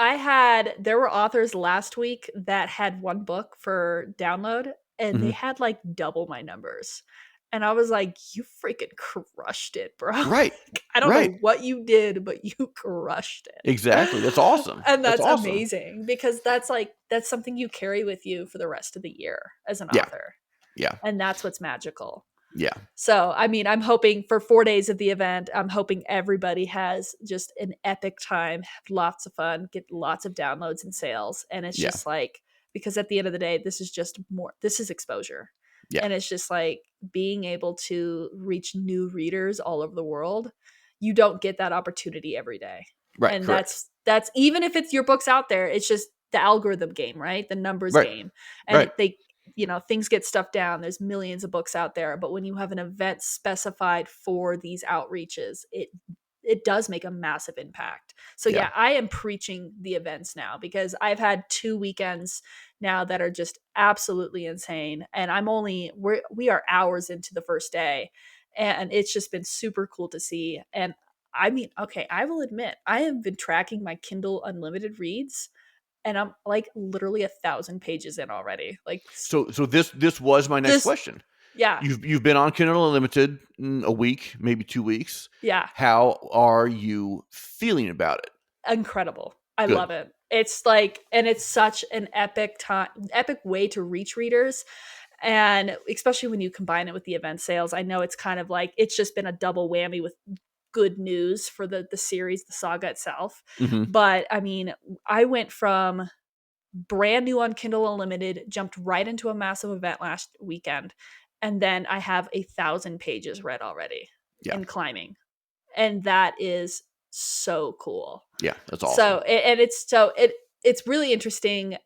there were authors last week that had one book for download and they Mhm. had like double my numbers. And I was like, you freaking crushed it, bro. Right. Like, I don't Right. know what you did, but you crushed Exactly. That's it. awesome. And That's that's awesome. amazing because that's something you carry with you for the rest of the year as an Yeah. author. Yeah. And that's what's magical. Yeah. So, I mean, I'm hoping for 4 days of the event, I'm hoping everybody has just an epic time, have lots of fun, get lots of downloads and sales. And it's Yeah. just like, because at the end of the day, this is exposure. Yeah. And it's just like being able to reach new readers all over the world. You don't get that opportunity every day. Right. And Correct. that's even if it's your books out there, it's just the algorithm game, right? The numbers Right. game. And Right. it, they things get stuffed down. There's millions of books out there, but when you have an event specified for these outreaches, it does make a massive impact. So Yeah. yeah, I am preaching the events now because I've had 2 weekends now that are just absolutely insane, and we are hours into the first day, and it's just been super cool to see. And I mean, okay, I will admit, I have been tracking my Kindle Unlimited reads, and I'm like literally 1,000 pages in already. Like So this was my next this, question. yeah, You've been on Kindle Unlimited a week, maybe 2 weeks. yeah, How are you feeling about it? incredible. I Good. love it. It's like, and it's such an epic way to reach readers. And especially when you combine it with the event sales, I know it's kind of like it's just been a double whammy with good news for the series, the saga itself. Mhm. But I mean, I went from brand new on Kindle Unlimited, jumped right into a massive event last weekend, and then I have 1,000 pages read already Yeah. and climbing. And that is so cool. Yeah, that's So awesome. and it's really interesting,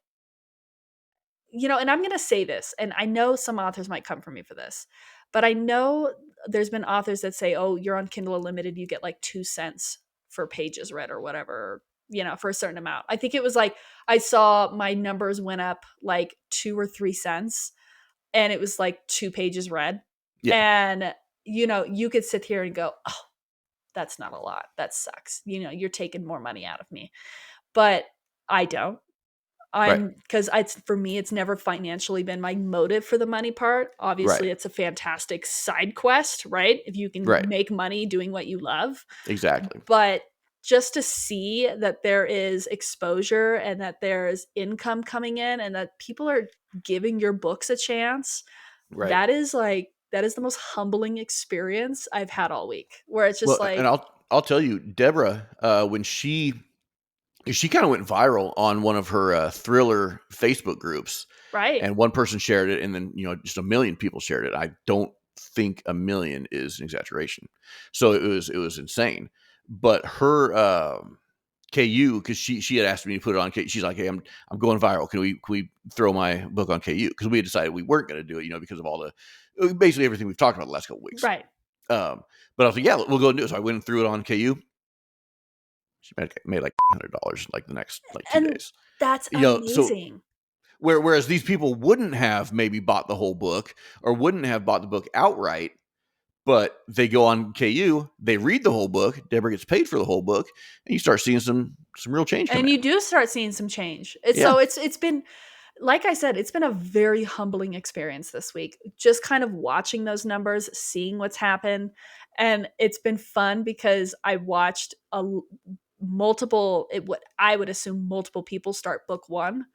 and I'm going to say this, and I know some authors might come for me for this, but I know there's been authors that say, "Oh, you're on Kindle Unlimited, you get like 2 cents for pages read or whatever, for a certain amount." I think it was like I saw my numbers went up like 2 or 3 cents, and it was like 2 pages read, Yeah. and you could sit here and go, "Oh, that's not a lot. That sucks. You're taking more money out of me." But I don't. Right. Because it's for me, it's never financially been my motive for the money part. Right. Obviously, it's a fantastic side quest, right? If you can Right. make money doing what you love. Exactly. But just to see that there is exposure and that there's income coming in and that people are giving your books a chance, Right. that is the most humbling experience I've had all week. Where it's just Well, and like, I'll tell you, Deborah, when she kinda went viral on one of her, thriller Facebook groups, right, and one person shared it, and then, just a million people shared it. I don't think a million is an exaggeration. So it was insane. But her, KU, because she had asked me to put it on K she's like, "Hey, I'm going viral. Can we throw my book on KU?" Because we had decided we weren't gonna do it, because of all the basically everything we've talked about the last couple weeks. right. Um, but I was like, "Yeah, we'll go and do it." So I went and threw it on KU. She made like $100 like the next like 2 And days. that's So amazing. whereas these people wouldn't have maybe bought the whole book or wouldn't have bought the book outright, but they go on KU, they read the whole book, Deborah gets paid for the whole book, and you start seeing some real change come And in. you do start seeing some change. It's Yeah. so it's been, like I said, it's been a very humbling experience this week. Just kind of watching those numbers, seeing what's happened, and it's been fun because I watched what I would assume multiple people start book 1,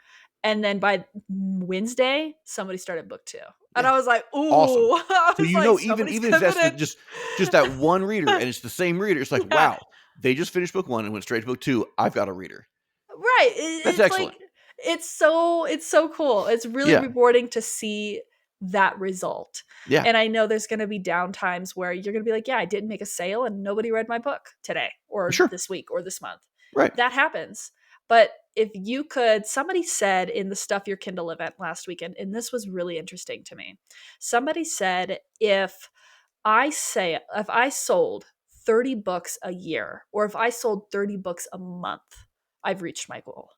and then by Wednesday somebody started book 2. And Yeah. I was like, Awesome. "Ooh." I So was like, even "Somebody's even if that's pivoting." just that one reader and it's the same reader, it's like, Yeah. wow, they just finished book 1 and went straight to book 2. I've got a reader. Right. That's It's like excellent. it's so cool. It's really Yeah. rewarding to see that result. Yeah. And I know there's going to be down times where you're going to be like, "Yeah, I didn't make a sale and nobody read my book today or Sure. this week or this month." Right. That happens. But if you could, somebody said in the Stuff Your Kindle event last weekend, and this was really interesting to me. Somebody said if I sold 30 books a year or if I sold 30 books a month, I've reached my goal.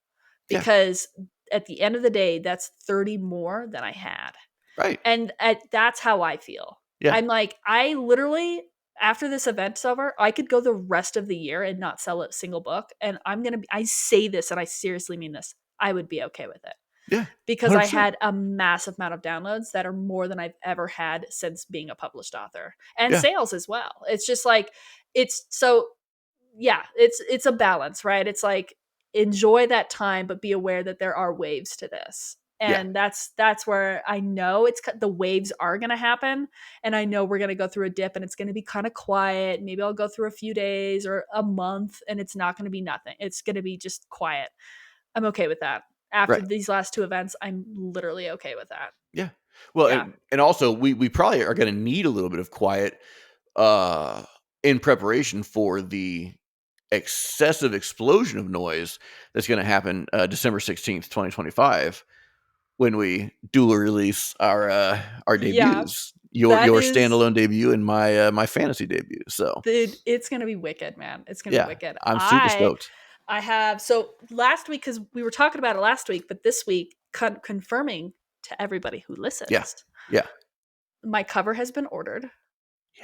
Yeah. Because at the end of the day, that's 30 more than I had. Right. And that's how I feel. Yeah. I'm like, I literally, after this event's over, I could go the rest of the year and not sell a single book. And I say this and I seriously mean this. I would be okay with it Yeah. because I 100%. had a massive amount of downloads that are more than I've ever had since being a published author and Yeah. sales as well. It's just like, it's so, yeah, it's a balance, right? It's like enjoy that time, but be aware that there are waves to this. Yeah. And that's where I know the waves are going to happen. And I know we're going to go through a dip and it's going to be kind of quiet. Maybe I'll go through a few days or a month and it's not going to be nothing. It's going to be just quiet. I'm okay with that. After Right. these last 2 events, I'm literally okay with that. Yeah. Well, Yeah. and also we probably are gonna need a little bit of quiet, uh, in preparation for the excessive explosion of noise that's gonna happen, December 16th, 2025. when we dual release our Yeah, debuts. that Your is standalone debut and my fantasy debut. So dude, it's gonna be wicked, man. It's gonna be yeah, wicked. I'm super stoked. I have so last week because we were talking about it last week, but this week confirming to everybody who Yeah, listens, yeah. my cover has been ordered,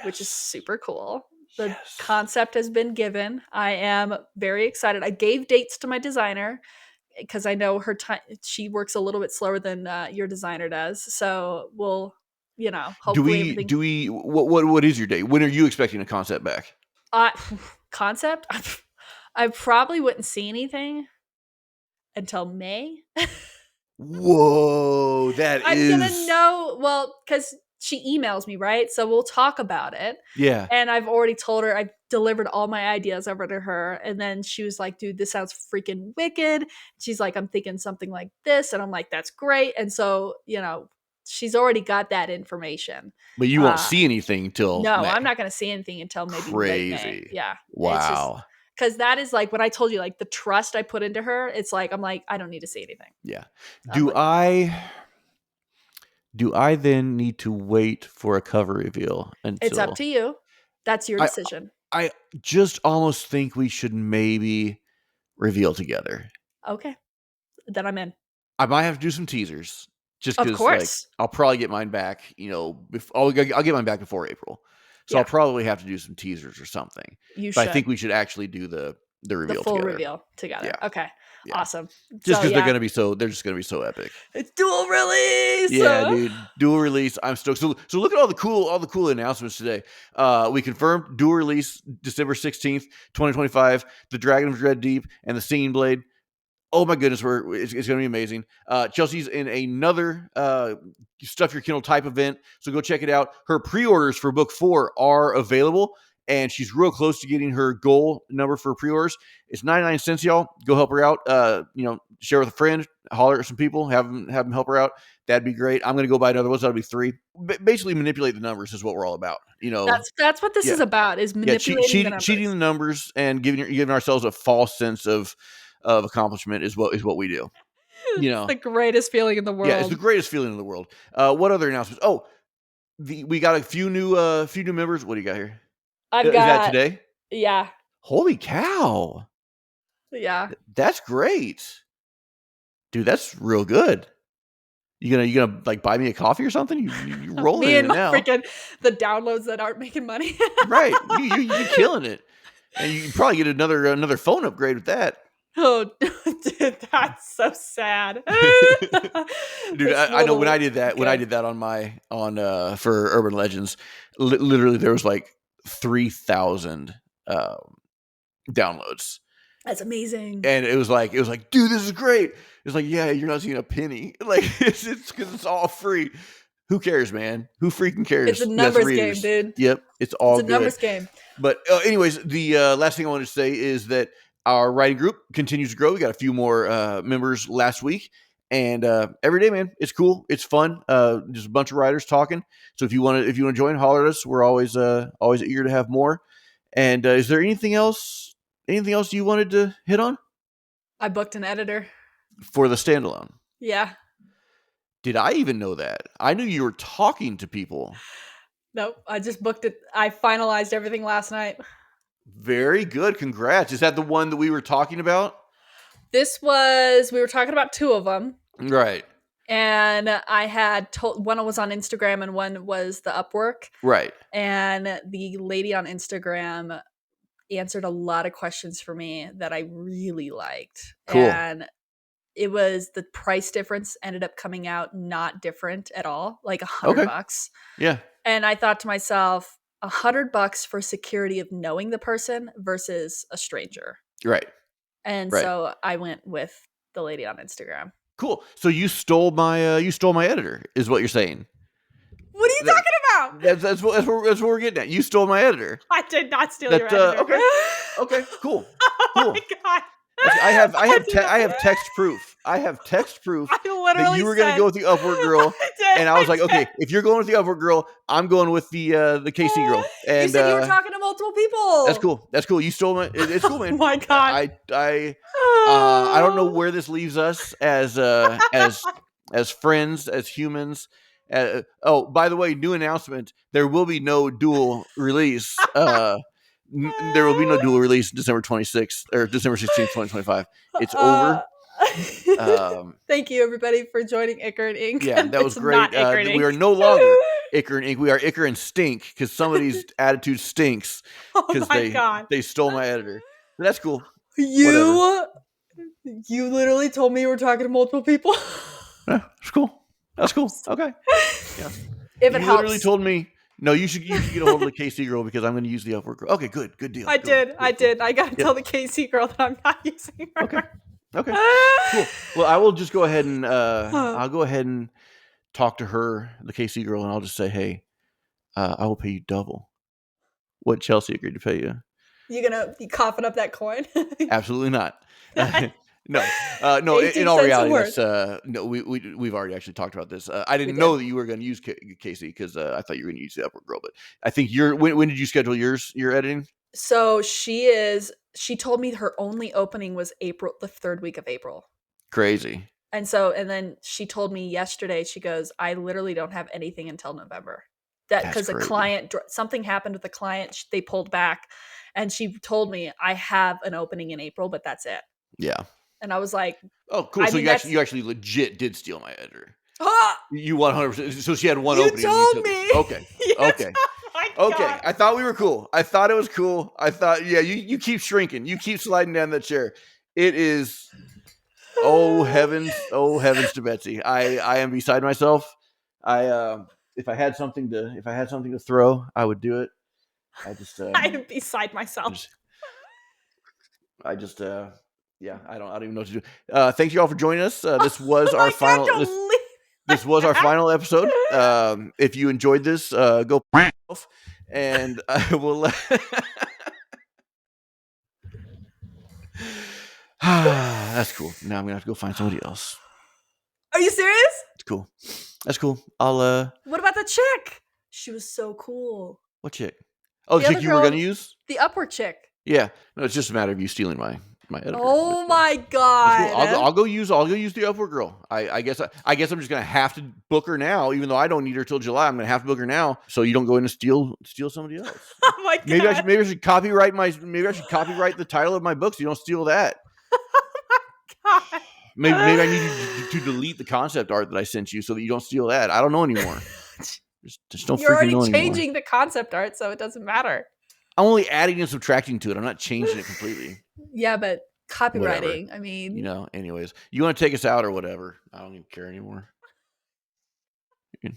which is Yes, super cool. The yes. concept has been given. I am very excited. I gave dates to my designer because I know her time. She works a little bit slower than your designer does. So we'll, hopefully everything. Do we? What is your date? When are you expecting a concept back? Uh, concept. I probably wouldn't see anything until May. Whoa, that I'm gonna is know, well, because she emails me, right? So we'll talk about it. yeah. And I've already told her, I delivered all my ideas over to her. And then she was like, dude, this sounds freaking wicked. She's like, I'm thinking something like this. And I'm like, that's great. And so, she's already got that information. But you won't Uh, see anything till no, I'm May. not going to see anything until maybe late May. Crazy. Yeah. It's just Wow. because that is like when I told you, like the trust I put into her, it's like, I'm like, I don't need to see anything. Yeah. I'm Do like, I then need to wait for a cover reveal it's up until to you. That's your I decision. I just almost think we should maybe reveal together. Okay. Then I'm in. I might have to do some teasers just Of because, like, course. I'll probably get mine back, I'll get mine back before April. So I'll Yeah, probably have to do some teasers or something. you But I think should. we should actually do the The reveal full together. reveal together. Yeah, Okay. yeah. Awesome. Just So because yeah, they're just gonna be so epic. it's dual release. Yeah, dude. Dual release. I'm stoked. So look at all the cool announcements today. We confirmed dual release December 16th, 2025, The Dragon of Dread Deep and The Singing Blade. Oh my goodness, it's going to be amazing. Chelsea's in another Stuff Your Kindle type event, so go check it out. Her pre-orders for book 4 are available, and she's real close to getting her goal number for pre-orders. It's 99 cents, y'all. Go help her out. Share with a friend, holler at some people, have them help her out. That'd be great. I'm going to go buy another one. So that'll be 3. Basically, manipulate the numbers is what we're all about. That's what this Yeah, is about, is yeah, manipulating the cheating numbers. the numbers and giving ourselves a false sense of accomplishment is what we do. It's the greatest feeling in the Yeah, it's the world. greatest feeling in the world. What other announcements? Oh, we got a few new members. What do you got here? I've Is that got today? yeah. Holy cow, Yeah. that's great, dude. That's real good. You gonna like buy me a coffee or something? You rolling Me in and it my now, freaking the downloads that aren't making money. right? You killing it, and you probably get another phone upgrade with that. Oh, dude, that's so sad. Dude, This I know when I little did that okay. for Urban Legends, literally there was like 3,000 downloads, That's amazing. and it was like, dude, this is great. It's like, yeah, you're not seeing a penny. Like it's because it's all free. Who cares, man? Who freaking It's a cares? That's numbers game, readers. dude. Yep, it's It's all a good. numbers game. But anyways, the last thing I wanted to say is that our writing group continues to grow. We got a few more members last week, and every day, man, it's cool, it's fun. Just a bunch of writers talking. So if you want to join, holler at us. We're always eager to have more. And is there anything else? Anything else you wanted to hit on I booked an editor. for the standalone? Yeah. Did I even know that? I knew you were talking to people. Nope. I just booked it. I finalized everything last night. Very good. Congrats. Is that the one that we were talking about? We were talking about 2 of them. Right. And I had told one was on Instagram and one was the Upwork. Right. And the lady on Instagram answered a lot of questions for me that I really liked. Cool. And it was the price difference ended up coming out not different at all, like Okay. $100. Yeah. And I thought to myself, $100 for security of knowing the person versus a stranger. Right. And Right. so I went with the lady on Instagram. Cool. So you stole my editor, is what you're saying. What are you That, talking about? that's what we're getting at. You stole my editor. I did not steal That your editor. okay. Okay. Cool. Oh Cool. my god. I have text proof. I have text proof I that literally you were going to said go with the Upward girl, I did. and I was like, okay, if you're going with the Upward girl, I'm going with the KC girl. And You said you were talking to multiple people. that's cool. That's cool. You stole my. It's cool, man. Oh my god. I don't know where this leaves us as as friends, as humans. Oh, by the way, new announcement: there will be no dual release. There will be no dual release December 26th or December 16th, 2025. It's over. Uh, Um, Thank you, everybody, for joining Icker and Ink. yeah, And that was it's not great. Icker and We Ink. are no longer Icker and Ink. We are Icker and Stink because somebody's attitude stinks Oh because my god. they stole my editor. But that's cool. Whatever. You literally told me you were talking to multiple people. Yeah, it's cool. That's cool. Okay. Yeah. If it You literally helps. told me, no, you should get a hold of the KC girl because I'm going to use the Upward girl. Okay, good deal. I Cool. did. I did. I gotta Yep. tell the KC girl that I'm not using her. Okay. Okay. Cool. Well, I will just go ahead and I'll go ahead and talk to her, the KC girl, and I'll just say, hey, I will pay you double what Chelsea agreed to pay you. You gonna be coughing up that coin? Absolutely not. No, 18 In all cents a reality, word. that's no. We've already actually talked about this. I We didn't did. know that you were going to use Casey because I thought you were going to use the Upward girl. But I think when did you schedule your editing? So she told me her only opening was the third week of April. Crazy. And then she told me yesterday, she goes, I literally don't have anything until November. That That's because a crazy. client, something happened with the client, they pulled back, and she told me I have an opening in April, but that's it. Yeah. And I was like, oh, cool. I So mean, you actually legit did steal my editor. ah, You 100%. So she had one you opening. And you told took me. it. Okay. Okay. My Okay. God. I thought we were cool. I thought it was cool. I thought, yeah, you keep shrinking. You keep sliding down that chair. It is. Oh heavens to Betsy. I am beside myself. If I had something to throw, I would do it. I just I am beside myself. Yeah, I don't even know what to do. Thank you all for joining us. This was Oh our my God, final don't leave this was our that. final episode. If you enjoyed this, go off and I will that's cool. Now I'm gonna have to go find somebody else. Are you serious? It's cool. That's cool. I'll What about the chick? She was so cool. what chick? Oh, the The chick other you were girl- gonna use? The Upward chick. Yeah. No, it's just a matter of you stealing my editor. Oh my That's cool. God. I'll go use the Upward girl. I guess I'm just gonna have to book her now, even though I don't need her till July. I'm gonna have to book her now, so you don't go in and steal somebody else. Oh my God. Maybe I should copyright the title of my book so you don't steal that. God. Maybe I need you to delete the concept art that I sent you so that you don't steal that. I don't know anymore. Just don't You're freaking already know anymore. changing the concept art, so it doesn't matter. I'm only adding and subtracting to it. I'm not changing it completely. Yeah, but copywriting, Whatever. I mean. You know, anyways. You want to take us out or whatever. I don't even care anymore. I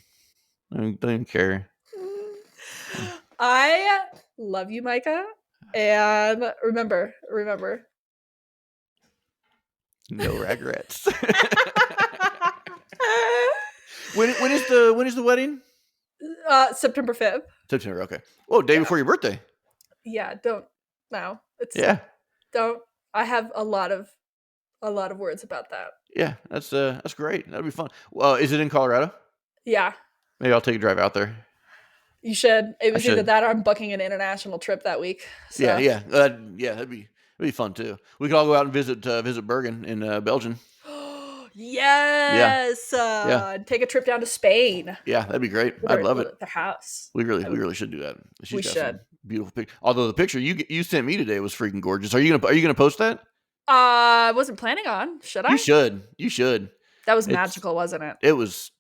don't even care. I love you, Micah. And remember. No regrets. When is the wedding? September 5th. September, okay. Oh, day before your birthday. Yeah, don't. No. Yeah. Don't. I have a lot of words about that. Yeah, that's great. That'll be fun. Is it in Colorado? Yeah. Maybe I'll take a drive out there. You should. It was either should. that or I'm booking an international trip that week. So. Yeah. That'd be fun too. We could all go out and visit Bergen in Belgium. Yes. Yeah. Take a trip down to Spain. Yeah, that'd be great. I'd love it. Their house. We really should do that. We should. Beautiful picture. Although the picture you sent me today was freaking gorgeous. Are you gonna post that? I wasn't planning on. Should I? You should. That was magical, wasn't it? It was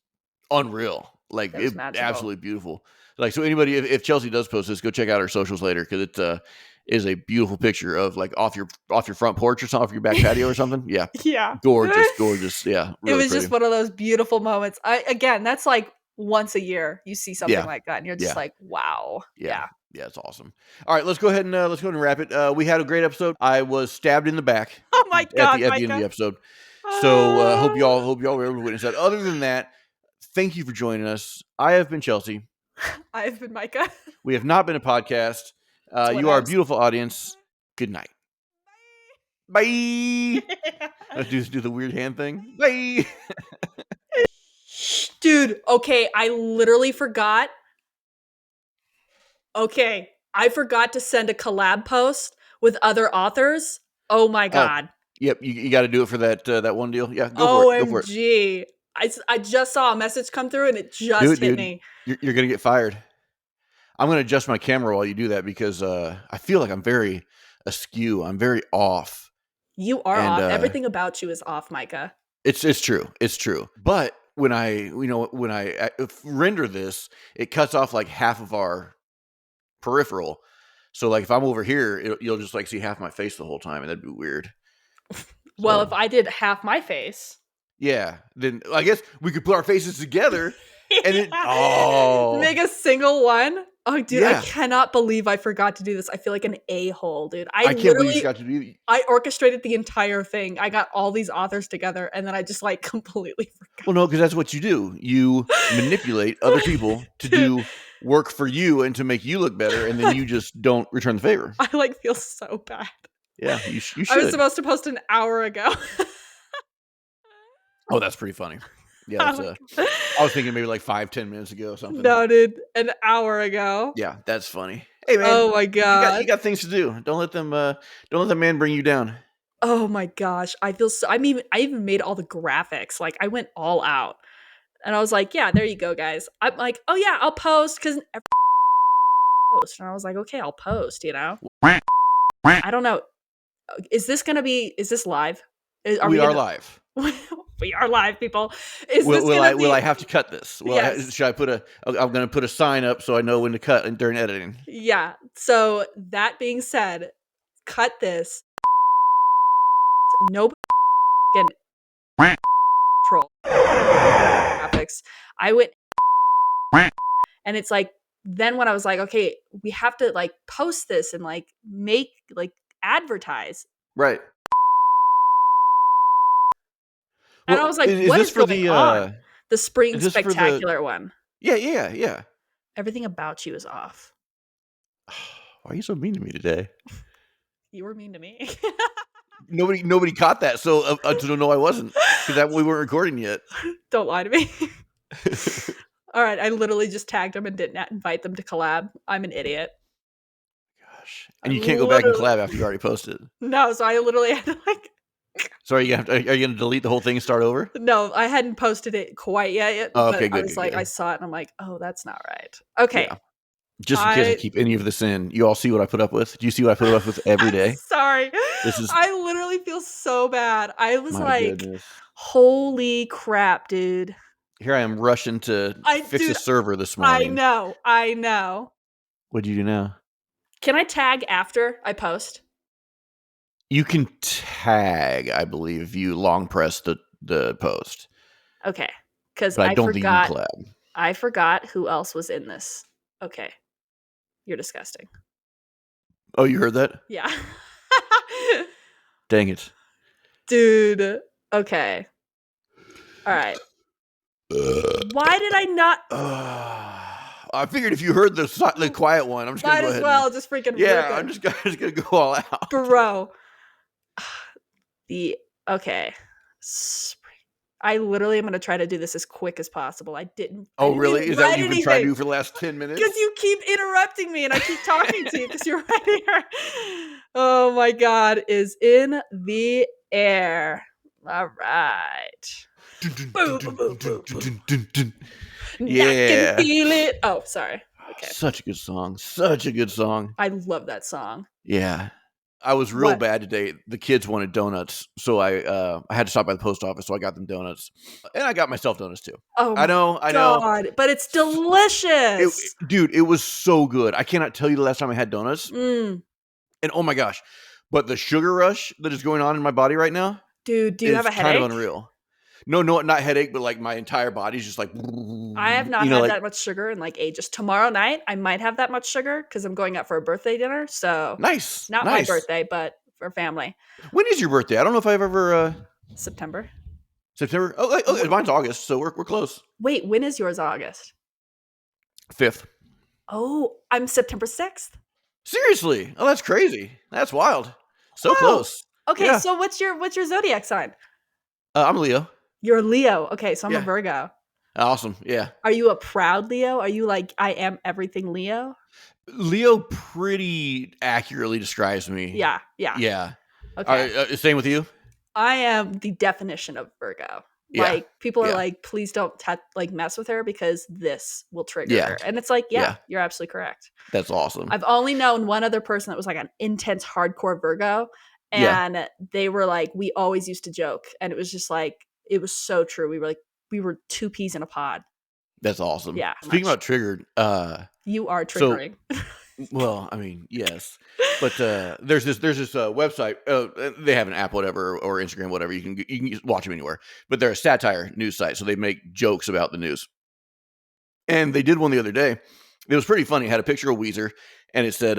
unreal. Like It was absolutely beautiful. Like, so anybody, if Chelsea does post this, go check out her socials later because it is a beautiful picture of like off your front porch or something, off your back patio or something. Yeah, Yeah. gorgeous. Yeah, really it was pretty. Just one of those beautiful moments. Again, that's like once a year you see something like that, and you're just like, wow. Yeah, it's awesome. All right, let's go ahead and wrap it. We had a great episode. I was stabbed in the back. Oh my God! At the end of the episode. So hope y'all were able to witness that. Other than that, thank you for joining us. I have been Chelsea. I have been Micah. We have not been a podcast. You are a beautiful audience. Good night. Bye. Let's do the weird hand thing. Bye. Dude, okay, I literally forgot. Okay, I forgot to send a collab post with other authors. Oh my God. Yep, you got to do it for that one deal. Yeah, go for it. OMG. I just saw a message come through and it Do just it, hit dude. me. You're gonna get fired. I'm gonna adjust my camera while you do that because I feel like I'm very askew. I'm very off, You are and off. Everything about you is off, Micah. it's true. It's true. But when I render this, it cuts off like half of our peripheral. So like if I'm over here, you'll just like see half my face the whole time, and that'd be weird. Well, So if I did half my face. yeah, then I guess we could put our faces together, and it. Make a single one. Oh, dude, I Yeah, cannot believe I forgot to do this. I feel like an a-hole, dude. I can't believe you got to do. I orchestrated the entire thing. I got all these authors together and then I just like completely Well, no, because that's what you do. You manipulate other people to Dude, do work for you and to make you look better, and then you just don't return the favor. I like feel so bad. Yeah, you I was should. supposed to post an hour ago. Oh, that's pretty funny. Yeah, I'm that's like, I was thinking maybe like 5-10 minutes ago or something. no, dude, an hour ago. Yeah, that's funny. Hey, man, Oh my you god. got things to do. Don't let the man bring you down. Oh my gosh. I feel so I even made all the graphics. Like I went all out. And I was like, yeah, there you go, guys. I'm like, oh yeah, I'll post because post. And I was like, okay, I'll post, you know? I don't know. Is this live? Are we We are gonna live. we are live, people. Is Will, this will gonna I will be I have to cut this? yes. Should I put a? I'm going to put a sign up so I know when to cut during editing. Yeah. So that being said, cut this. No troll graphics. I went and it's like then when I was like, okay, we have to like post this and like make like advertise. Right. And I Well, was like, is what this is for going the? on? The spring Is this for the? spectacular one. Yeah. Everything about you is off. Why are you so mean to me today? You were mean to me. Nobody caught that, so no, I wasn't because we weren't recording yet. Don't lie to me. All right, I literally just tagged them and didn't invite them to collab. I'm an idiot. Gosh, I and you can't go back and literally collab after you already posted. no, so I literally had to like So are you gonna delete the whole thing and start over? no, I hadn't posted it quite yet, Oh, but okay, I good, was good, like, I good. saw it and I'm like, oh, that's not right. Okay, Yeah, just in case I I keep any of this in, you all see what I put up with. Do you see what I put up with every I'm day? sorry. This is I literally feel so bad. I was my like, goodness. holy crap, dude. Here I am rushing to fix a Dude, server this I morning. know. I know. What'd you do now? Can I tag after I post? You can tag, I believe, if you long press the post, Okay. Because but I don't think you can collab. I forgot who else was in this. Okay. You're disgusting. Oh, you heard that? Yeah. Dang it. Dude. Okay. All right. Why did I not? I figured if you heard the quiet one, I'm just gonna Might go as ahead. well just freaking rip Yeah, it. I'm just gonna go all out. Bro. Okay. I literally am going to try to do this as quick as possible. I didn't Oh, really? even Is that what write you've been trying to anything do for the last 10 minutes? because you keep interrupting me and I keep talking to you because you're right here. Oh my God, is in the air. All right. Boo, boo, boo, boo, boo. I can Yeah. feel it. Oh, sorry. Okay. Such a good song. Such a good song. I love that song. Yeah. I was real What? bad today. The kids wanted donuts, so I had to stop by the post office, so I got them donuts. And I got myself donuts too. Oh I my know. God, but it's delicious. Dude, it was so good. I cannot tell you the last time I had donuts. Mm. And oh my gosh. But the sugar rush that is going on in my body right now Dude, do you is have a kind of headache? unreal. No, not headache, but like my entire body's just like, I have not had like that much sugar in like ages. Tomorrow night, I might have that much sugar because I'm going out for a birthday dinner. So, nice, not my nice. birthday, but for family. When is your birthday? I don't know if I've ever September. September. Oh, mine's August, so we're close. Wait, when is yours? August. 5th. Oh, I'm September 6th. Seriously? Oh, that's crazy. That's wild. So Wow. close. Okay, Yeah. so what's your zodiac sign? I'm a Leo. You're a Leo. Okay, so I'm a Yeah. Virgo. Awesome. Yeah. Are you a proud Leo? Are you like I am everything Leo? Leo pretty accurately describes me. Yeah. Yeah. Okay. Same with you? I am the definition of Virgo. Yeah. Like, people are Yeah. like, "Please don't like, mess with her because this will trigger Yeah. her." And it's like, yeah, Yeah. you're absolutely correct. That's awesome. I've only known one other person that was, like, an intense hardcore Virgo, Yeah. and they were like, we always used to joke, and it was just like, it was so true. We were like, we were 2 peas in a pod. That's awesome. Yeah, Speaking much. about triggered, You are so triggering. well, I mean, yes, but, there's this, website, they have an app, whatever, or Instagram, whatever, you can just watch them anywhere, but they're a satire news site, so they make jokes about the news, and they did one the other day. It was pretty funny. It had a picture of Weezer, and it said,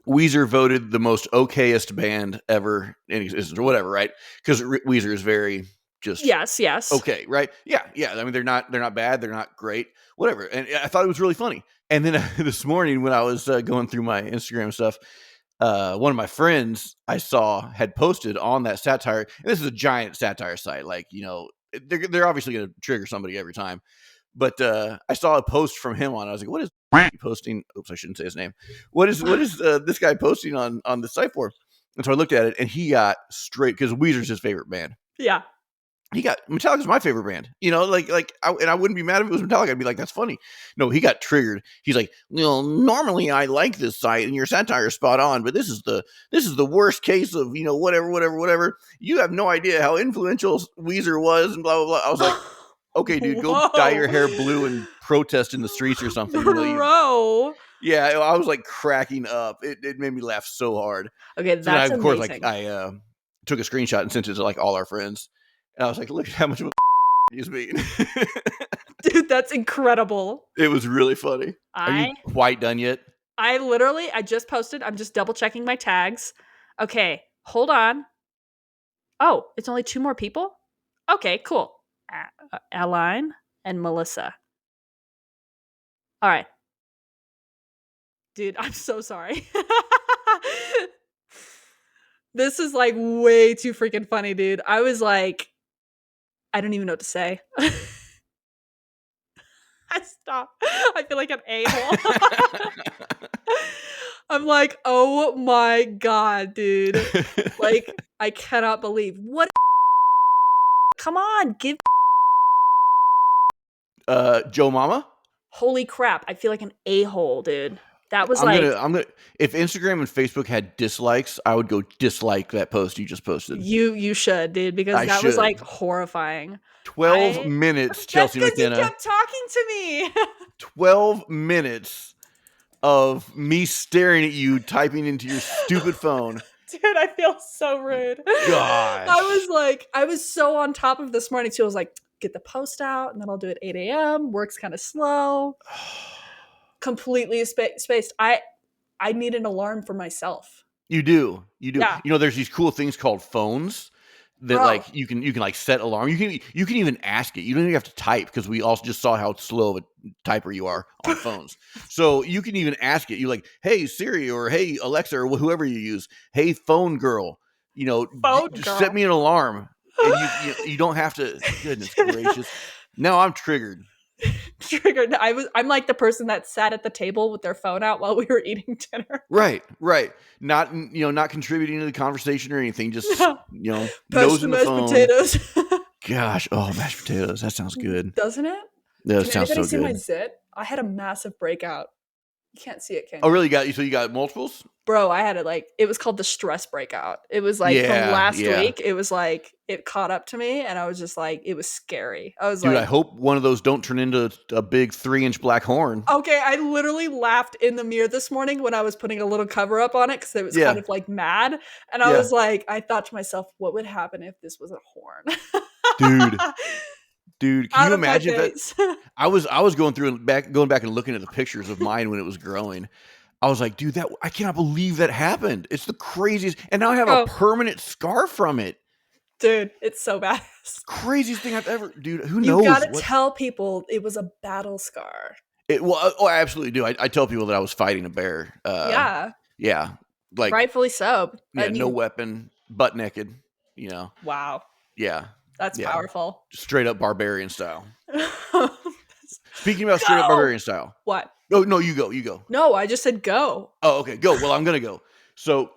Weezer voted the most okayest band ever in existence or whatever, right? Because Weezer is very just Yes, yes. okay, right? Yeah, yeah. I mean, they're not bad, they're not great, whatever. And I thought it was really funny. And then this morning when I was going through my Instagram stuff, one of my friends I saw had posted on that satire. And this is a giant satire site, like they're obviously going to trigger somebody every time. But I saw a post from him on. I was like, "What is he posting?" Oops, I shouldn't say his name. What is this guy posting on the site for? And so I looked at it, and he got straight because Weezer's his favorite band. Yeah. He got Metallica's my favorite band. And I wouldn't be mad if it was Metallica. I'd be like, that's funny. No, he got triggered. He's like, normally I like this site and your satire is spot on, but this is the worst case of whatever. You have no idea how influential Weezer was and blah blah blah. I was like, okay, dude, go dye Whoa. your hair blue and protest in the streets or something. Bro. Yeah, I was like cracking up. It made me laugh so hard. Okay, So then I, that's of course, like amazing. I took a screenshot and sent it to like all our friends. And I was like, look at how much of a he's being. Dude, that's incredible. It was really funny. Are you I quite done yet? I just posted. I'm just double checking my tags. Okay, hold on. Oh, it's only 2 more people? Okay, cool. Aline and Melissa. All right. Dude, I'm so sorry. This is like way too freaking funny, dude. I was like, I don't even know what to say. I stop. I feel like an a-hole. I'm like, oh my god, dude. Like, I cannot believe what. Come on, give. Joe Mama? Holy crap! I feel like an a-hole, dude. That was I'm like, gonna I'm gonna if Instagram and Facebook had dislikes, I would go dislike that post you just posted. you should, dude, because I that was like should. horrifying. 12 I minutes, That's Chelsea because you McKenna. kept talking to me. 12 minutes of me staring at you typing into your stupid phone. Dude, I feel so rude. Gosh. I was so on top of this morning too. I was like, get the post out, and then I'll do it 8 a.m. Work's kind of slow. Completely spaced. I need an alarm for myself. You do. You do. Yeah, There's these cool things called phones that bro. like you can like set alarm. You can even ask it. You don't even have to type because we also just saw how slow of a typer you are on phones. So you can even ask it. You like, hey Siri or hey Alexa or whoever you use. Hey phone girl, Phone just set girl. me an alarm, and you don't have to. Goodness gracious! Now I'm triggered. Triggered. I'm like the person that sat at the table with their phone out while we were eating dinner. Right, right. Not not contributing to the conversation or anything. Just No. Pass nose the in the mashed phone. potatoes. Gosh, oh, mashed potatoes. That sounds good. Doesn't it? That Can sounds anybody so see my good. zit? I had a massive breakout. You can't see it, can Oh, you? really? So you got multiples? Bro, I had it like, it was called the stress breakout. It was like from Yeah, last yeah. week. It was like, it caught up to me, and I was just like, it was scary. I was Dude, I like, hope one of those don't turn into a big 3-inch black horn. okay, I literally laughed in the mirror this morning when I was putting a little cover up on it because it was kind Yeah, of like mad. And I yeah. was like, I thought to myself, what would happen if this was a horn? Dude, can Out you of my imagine that? face. I was going back and looking at the pictures of mine when it was growing. I was like, dude, I cannot believe that happened. It's the craziest. And now I have a Oh, permanent scar from it. dude, it's so badass. Craziest thing I've ever, dude, who You knows gotta what tell people it was a battle scar. I absolutely do. I tell people that I was fighting a bear. Yeah, Yeah, like rightfully so. I yeah, no mean, weapon, butt naked. You know, wow, yeah, that's yeah, powerful. straight up barbarian style. Speaking about straight up Go! barbarian style. What? Oh no, you go, you go. No, I just said go. Oh, okay, go. Well, I'm gonna go. So